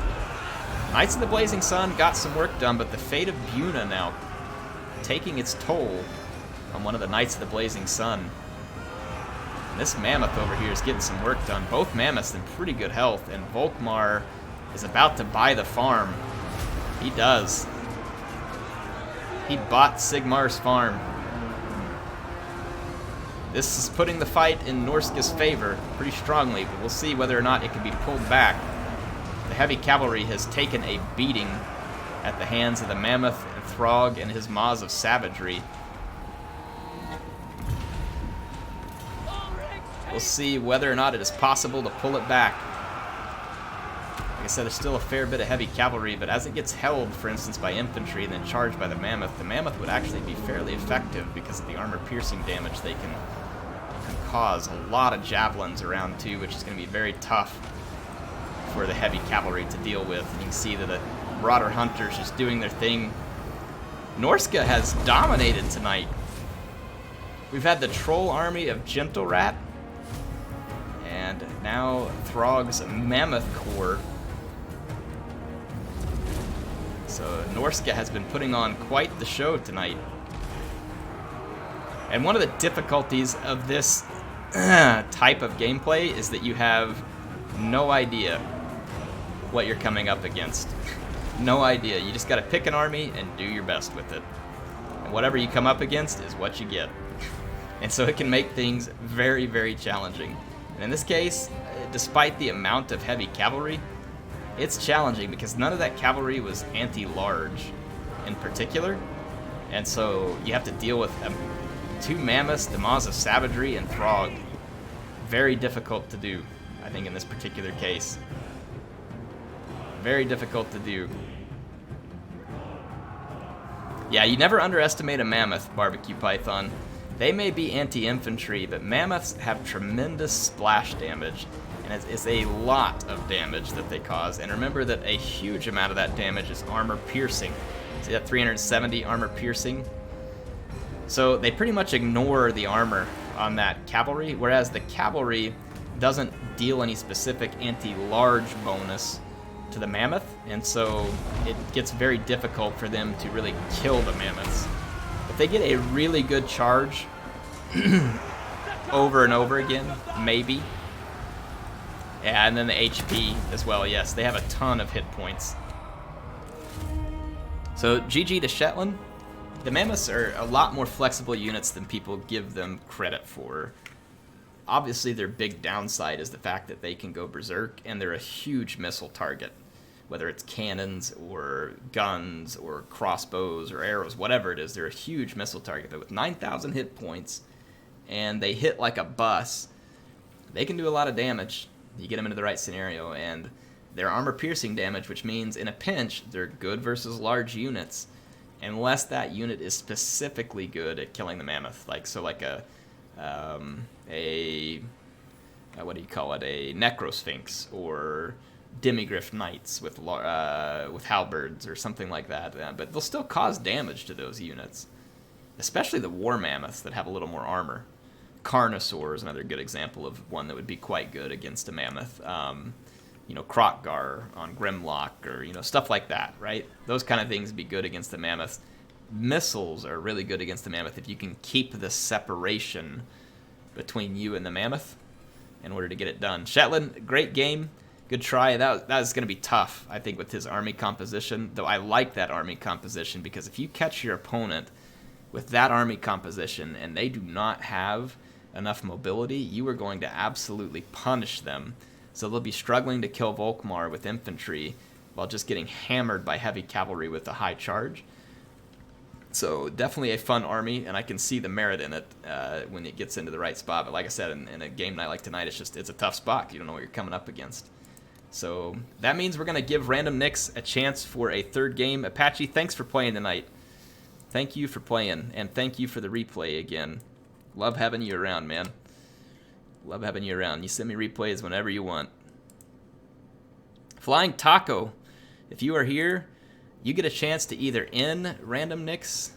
Knights of the Blazing Sun got some work done, but the fate of Buna now taking its toll on one of the Knights of the Blazing Sun. And this Mammoth over here is getting some work done. Both Mammoths in pretty good health, and Volkmar is about to buy the farm. He does. He bought Sigmar's farm. This is putting the fight in Norska's favor pretty strongly, but we'll see whether or not it can be pulled back. The heavy cavalry has taken a beating at the hands of the Mammoth and Throg and his maws of savagery. We'll see whether or not it is possible to pull it back. Like I said, there's still a fair bit of heavy cavalry, but as it gets held, for instance, by infantry and then charged by the Mammoth would actually be fairly effective because of the armor-piercing damage they can cause. A lot of javelins around, too, which is going to be very tough for the heavy cavalry to deal with. And you can see that the Marauder Hunters just doing their thing. Norska has dominated tonight. We've had the Troll army of Gentle Rat, and now Throg's Mammoth Corps. So Norska has been putting on quite the show tonight. And one of the difficulties of this type of gameplay is that you have no idea what you're coming up against. No idea. You just got to pick an army and do your best with it. And whatever you come up against is what you get. And so it can make things very, very challenging. And in this case, despite the amount of heavy cavalry, it's challenging because none of that cavalry was anti-large in particular. And so you have to deal with two Mammoths, the Maws of Savagery, and Throg. Very difficult to do, I think, in this particular case. Very difficult to do. Yeah, you never underestimate a Mammoth, Barbecue Python. They may be anti-infantry, but Mammoths have tremendous splash damage, and it's a lot of damage that they cause. And remember that a huge amount of that damage is armor-piercing. See that 370 armor-piercing? So they pretty much ignore the armor on that cavalry, whereas the cavalry doesn't deal any specific anti-large bonus to the Mammoth, and so it gets very difficult for them to really kill the Mammoths. If they get a really good charge over and over again, maybe. Yeah, and then the HP as well, yes. They have a ton of hit points. So GG to Shetland. The Mammoths are a lot more flexible units than people give them credit for. Obviously, their big downside is the fact that they can go berserk, and they're a huge missile target. Whether it's cannons or guns or crossbows or arrows, whatever it is, they're a huge missile target. But with 9,000 hit points, and they hit like a bus, they can do a lot of damage. You get them into the right scenario, and they're armor-piercing damage, which means in a pinch, they're good versus large units, unless that unit is specifically good at killing the Mammoth. Like a what do you call it? A Necrosphinx or Demigryph Knights with halberds or something like that. But they'll still cause damage to those units, especially the War Mammoths that have a little more armor. Carnosaur is another good example of one that would be quite good against a Mammoth. Krokgar on Grimlock or, stuff like that, right? Those kind of things would be good against the Mammoths. Missiles are really good against the Mammoth if you can keep the separation between you and the Mammoth in order to get it done. Shetland, great game. Good try. That was going to be tough, I think, with his army composition, though I like that army composition because if you catch your opponent with that army composition and they do not have enough mobility, you are going to absolutely punish them. So they'll be struggling to kill Volkmar with infantry while just getting hammered by heavy cavalry with a high charge. So definitely a fun army, and I can see the merit in it when it gets into the right spot. But like I said, in a game night like tonight, it's a tough spot. You don't know what you're coming up against. So that means we're going to give Random Nix a chance for a third game. Apache, thanks for playing tonight. Thank you for playing, and thank you for the replay again. Love having you around, man. Love having you around. You send me replays whenever you want. Flying Taco, if you are here, you get a chance to either end Random Nix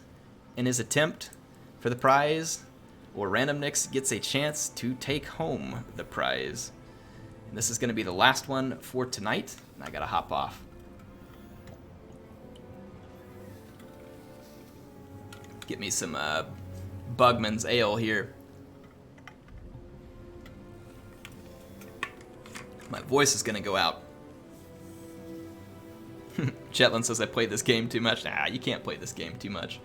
in his attempt for the prize, or Random Nix gets a chance to take home the prize. And this is going to be the last one for tonight, and I got to hop off. Get me some Bugman's Ale here. My voice is going to go out. Shetland says I played this game too much. Nah, you can't play this game too much.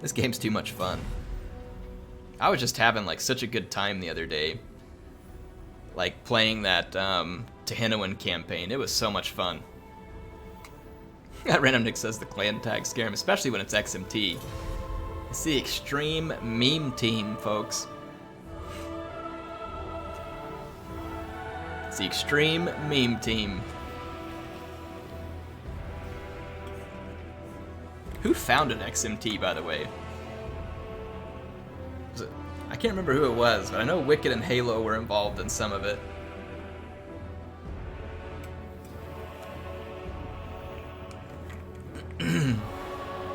This game's too much fun. I was just having like such a good time the other day. Like playing that Tehenoan campaign. It was so much fun. Random Nick says the clan tags scare him, especially when it's XMT. It's the extreme meme team, folks. It's the extreme meme team. Who founded XMT, by the way? I can't remember who it was, but I know Wicked and Halo were involved in some of it.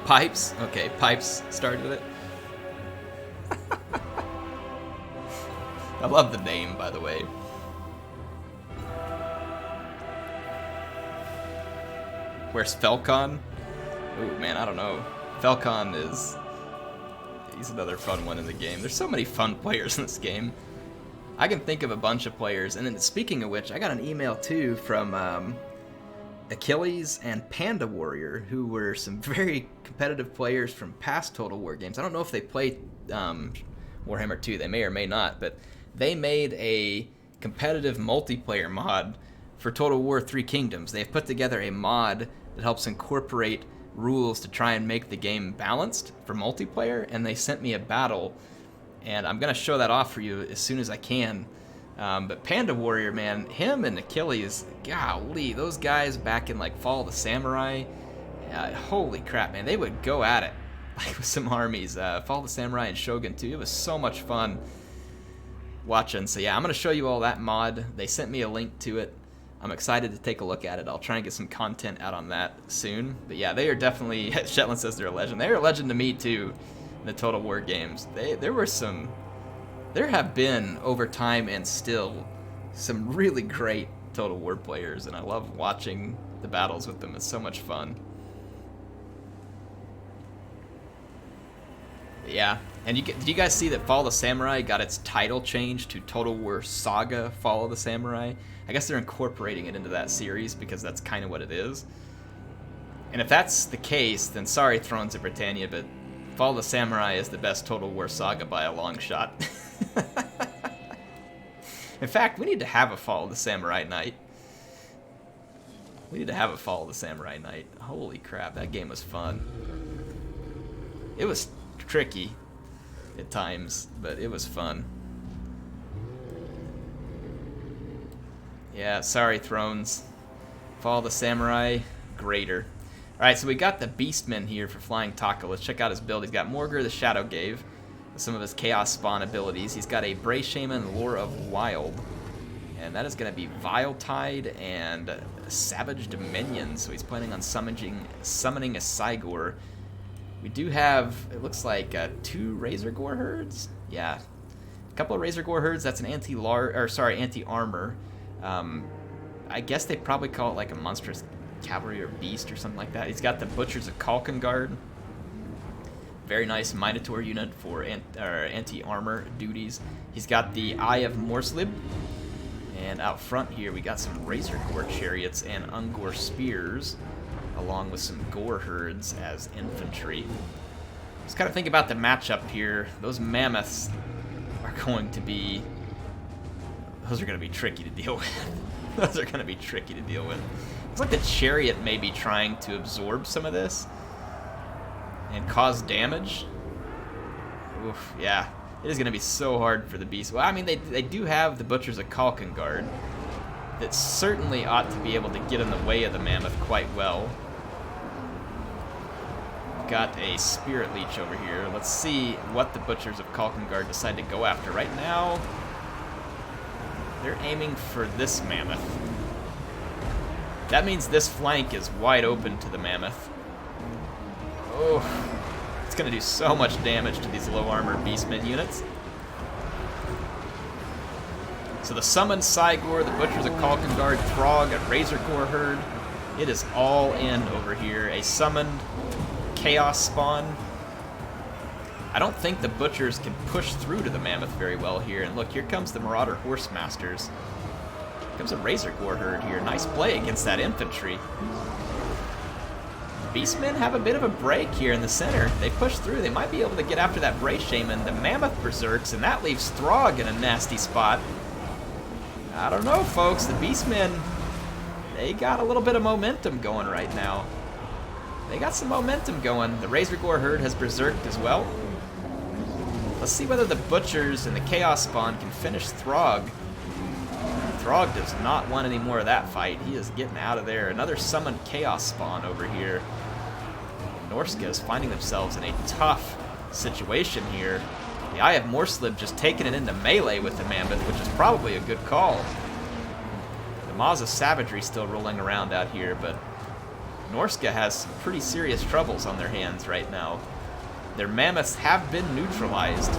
Pipes? Okay, Pipes started it. I love the name, by the way. Where's Falcon? Ooh, man, I don't know. Falcon is... he's another fun one in the game. There's so many fun players in this game. I can think of a bunch of players. And then, speaking of which, I got an email, too, from Achilles and Panda Warrior, who were some very competitive players from past Total War games. I don't know if they played Warhammer 2. They may or may not. But they made a competitive multiplayer mod for Total War 3 Kingdoms. They've put together a mod that helps incorporate rules to try and make the game balanced for multiplayer, and they sent me a battle, and I'm going to show that off for you as soon as I can. But Panda Warrior, man, him and Achilles, golly, those guys back in like Fall of the Samurai, holy crap, man, they would go at it like with some armies. Fall of the Samurai and Shogun 2, it was so much fun watching. So yeah, I'm going to show you all that mod. They sent me a link to it. I'm excited to take a look at it. I'll try and get some content out on that soon. But yeah, they are definitely, Shetland says they're a legend. They're a legend to me too in the Total War games. There have been, over time and still, some really great Total War players, and I love watching the battles with them. It's so much fun. Yeah, and did you guys see that Fall of the Samurai got its title changed to Total War Saga Fall of the Samurai? I guess they're incorporating it into that series because that's kind of what it is. And if that's the case, then sorry, Thrones of Britannia, but Fall of the Samurai is the best Total War Saga by a long shot. In fact, we need to have a Fall of the Samurai night. We need to have a Fall of the Samurai night. Holy crap, that game was fun. It was tricky at times, but it was fun. Yeah, sorry, Thrones. Fall of the Samurai, greater. Alright, so we got the Beastman here for Flying Taco. Let's check out his build. He's got Morgur the Shadow Gave, with some of his Chaos Spawn abilities. He's got a Bray Shaman, Lore of Wild, and that is going to be Vile Tide and Savage Dominion, so he's planning on summoning a Cygor. We do have, it looks like, 2 Razor Gore herds. Yeah, a couple of Razor Gore herds. That's an anti-armor. I guess they probably call it like a monstrous cavalry or beast or something like that. He's got the Butchers of Kalkengard. Very nice Minotaur unit for anti-armor duties. He's got the Eye of Morslib. And out front here, we got some Razor Gore chariots and Ungor spears, along with some Gore herds as infantry. Just kind of think about the matchup here. Those mammoths are going to be... those are going to be tricky to deal with. Those are going to be tricky to deal with. Looks like the chariot may be trying to absorb some of this and cause damage. Oof, yeah. It is going to be so hard for the beast. Well, I mean, they do have the Butchers of Kalkengard that certainly ought to be able to get in the way of the mammoth quite well. Got a Spirit Leech over here. Let's see what the Butchers of Kalkengard decide to go after. Right now, they're aiming for this mammoth. That means this flank is wide open to the mammoth. Oh, it's going to do so much damage to these low armor beastmen units. So the summoned Cygor, the Butchers of Kalkengard, Throg, a Razor Gore herd. It is all in over here. A summoned Chaos Spawn. I don't think the Butchers can push through to the Mammoth very well here. And look, here comes the Marauder Horsemasters. Here comes a Razor Gore herd here. Nice play against that infantry. Beastmen have a bit of a break here in the center. They push through. They might be able to get after that Bray Shaman. The Mammoth berserks, and that leaves Throg in a nasty spot. I don't know, folks. The Beastmen, they got a little bit of momentum going right now. They got some momentum going. The Razorgore herd has berserked as well. Let's see whether the Butchers and the Chaos Spawn can finish Throg. Throg does not want any more of that fight. He is getting out of there. Another summoned Chaos Spawn over here. Norska is finding themselves in a tough situation here. The Eye of Morslib just taking it into melee with the Mammoth, which is probably a good call. The Maws of Savagery still rolling around out here, but Norska has some pretty serious troubles on their hands right now. Their Mammoths have been neutralized.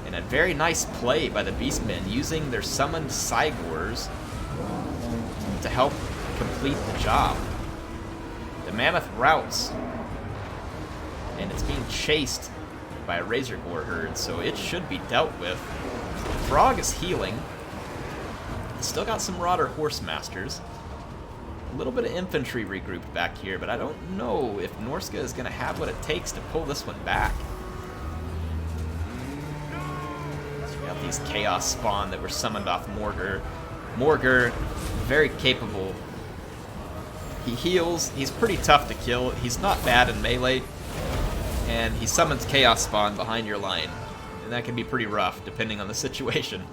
And a very nice play by the Beastmen, using their summoned Cygors to help complete the job. The Mammoth routes, and it's being chased by a Razorgore herd, so it should be dealt with. Throg is healing. Still got some Marauder Horsemasters. A little bit of infantry regrouped back here, but I don't know if Norska is going to have what it takes to pull this one back. So we got these Chaos Spawn that were summoned off Morgur. Morgur, very capable. He heals. He's pretty tough to kill. He's not bad in melee. And he summons Chaos Spawn behind your line. And that can be pretty rough, depending on the situation.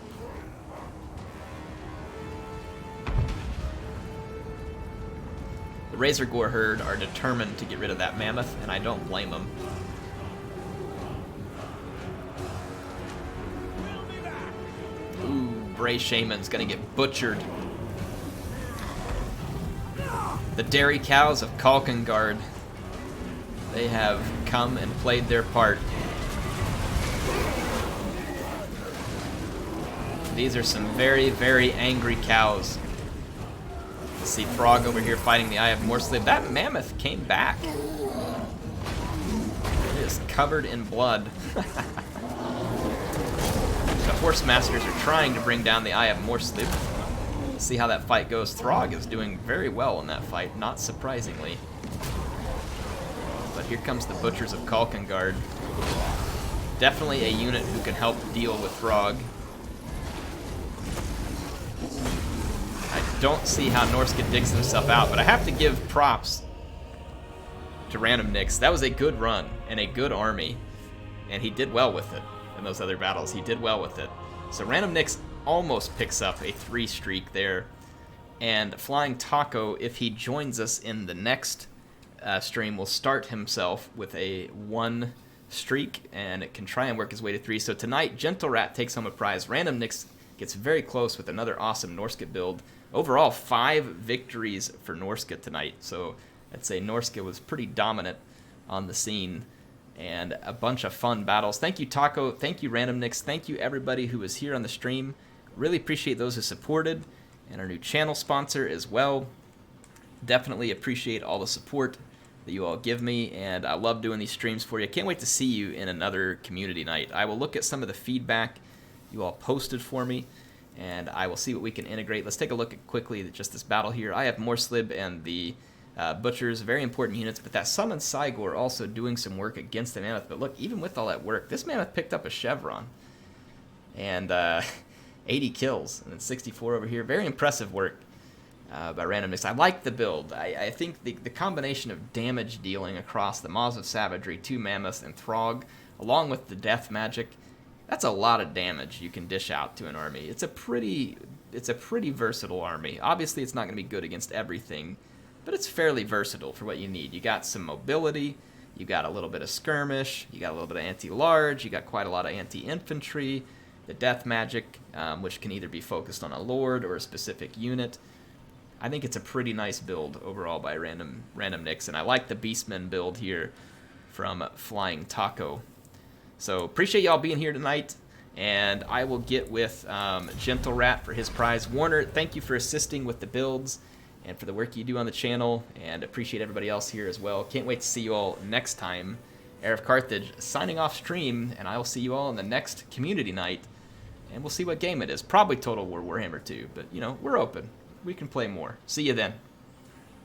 The Razorgore herd are determined to get rid of that Mammoth, and I don't blame them. Ooh, Bray Shaman's gonna get butchered. The dairy cows of Kalkengard, they have come and played their part. These are some very, very angry cows. See Throg over here fighting the Eye of Morslib. That Mammoth came back. It is covered in blood. The Horsemasters are trying to bring down the Eye of Morslib. See how that fight goes. Throg is doing very well in that fight, not surprisingly. But here comes the Butchers of Kalkengard. Definitely a unit who can help deal with Throg. I don't see how Norska digs himself out, but I have to give props to Random Nix. That was a good run and a good army, and he did well with it in those other battles. He did well with it. So Random Nix almost picks up a 3 streak there, and Flying Taco, if he joins us in the next stream, will start himself with a 1 streak, and it can try and work his way to 3. So tonight, Gentle Rat takes home a prize. Random Nix gets very close with another awesome Norska build. Overall, 5 victories for Norska tonight. So I'd say Norska was pretty dominant on the scene, and a bunch of fun battles. Thank you, Taco. Thank you, Random Nix. Thank you, everybody who was here on the stream. Really appreciate those who supported, and our new channel sponsor as well. Definitely appreciate all the support that you all give me, and I love doing these streams for you. Can't wait to see you in another community night. I will look at some of the feedback you all posted for me, and I will see what we can integrate. Let's take a look at quickly at just this battle here. I have Morslib and the Butchers, very important units, but that summoned Cygor also doing some work against the Mammoth. But look, even with all that work, this Mammoth picked up a Chevron, and 80 kills, and then 64 over here. Very impressive work by Random Nix. I like the build. I think the combination of damage dealing across the Maws of Savagery, 2 Mammoths, and Throg, along with the death magic, that's a lot of damage you can dish out to an army. It's a pretty versatile army. Obviously, it's not going to be good against everything, but it's fairly versatile for what you need. You got some mobility, you got a little bit of skirmish, you got a little bit of anti-large, you got quite a lot of anti-infantry, the death magic, which can either be focused on a lord or a specific unit. I think it's a pretty nice build overall by Random Nix, and I like the Beastmen build here from Flying Taco. So appreciate y'all being here tonight, and I will get with Gentle Rat for his prize. Warner, thank you for assisting with the builds and for the work you do on the channel, and appreciate everybody else here as well. Can't wait to see you all next time. Heir of Carthage signing off stream, and I will see you all in the next community night, and we'll see what game it is. Probably Total War Warhammer 2, but you know, we're open. We can play more. See you then.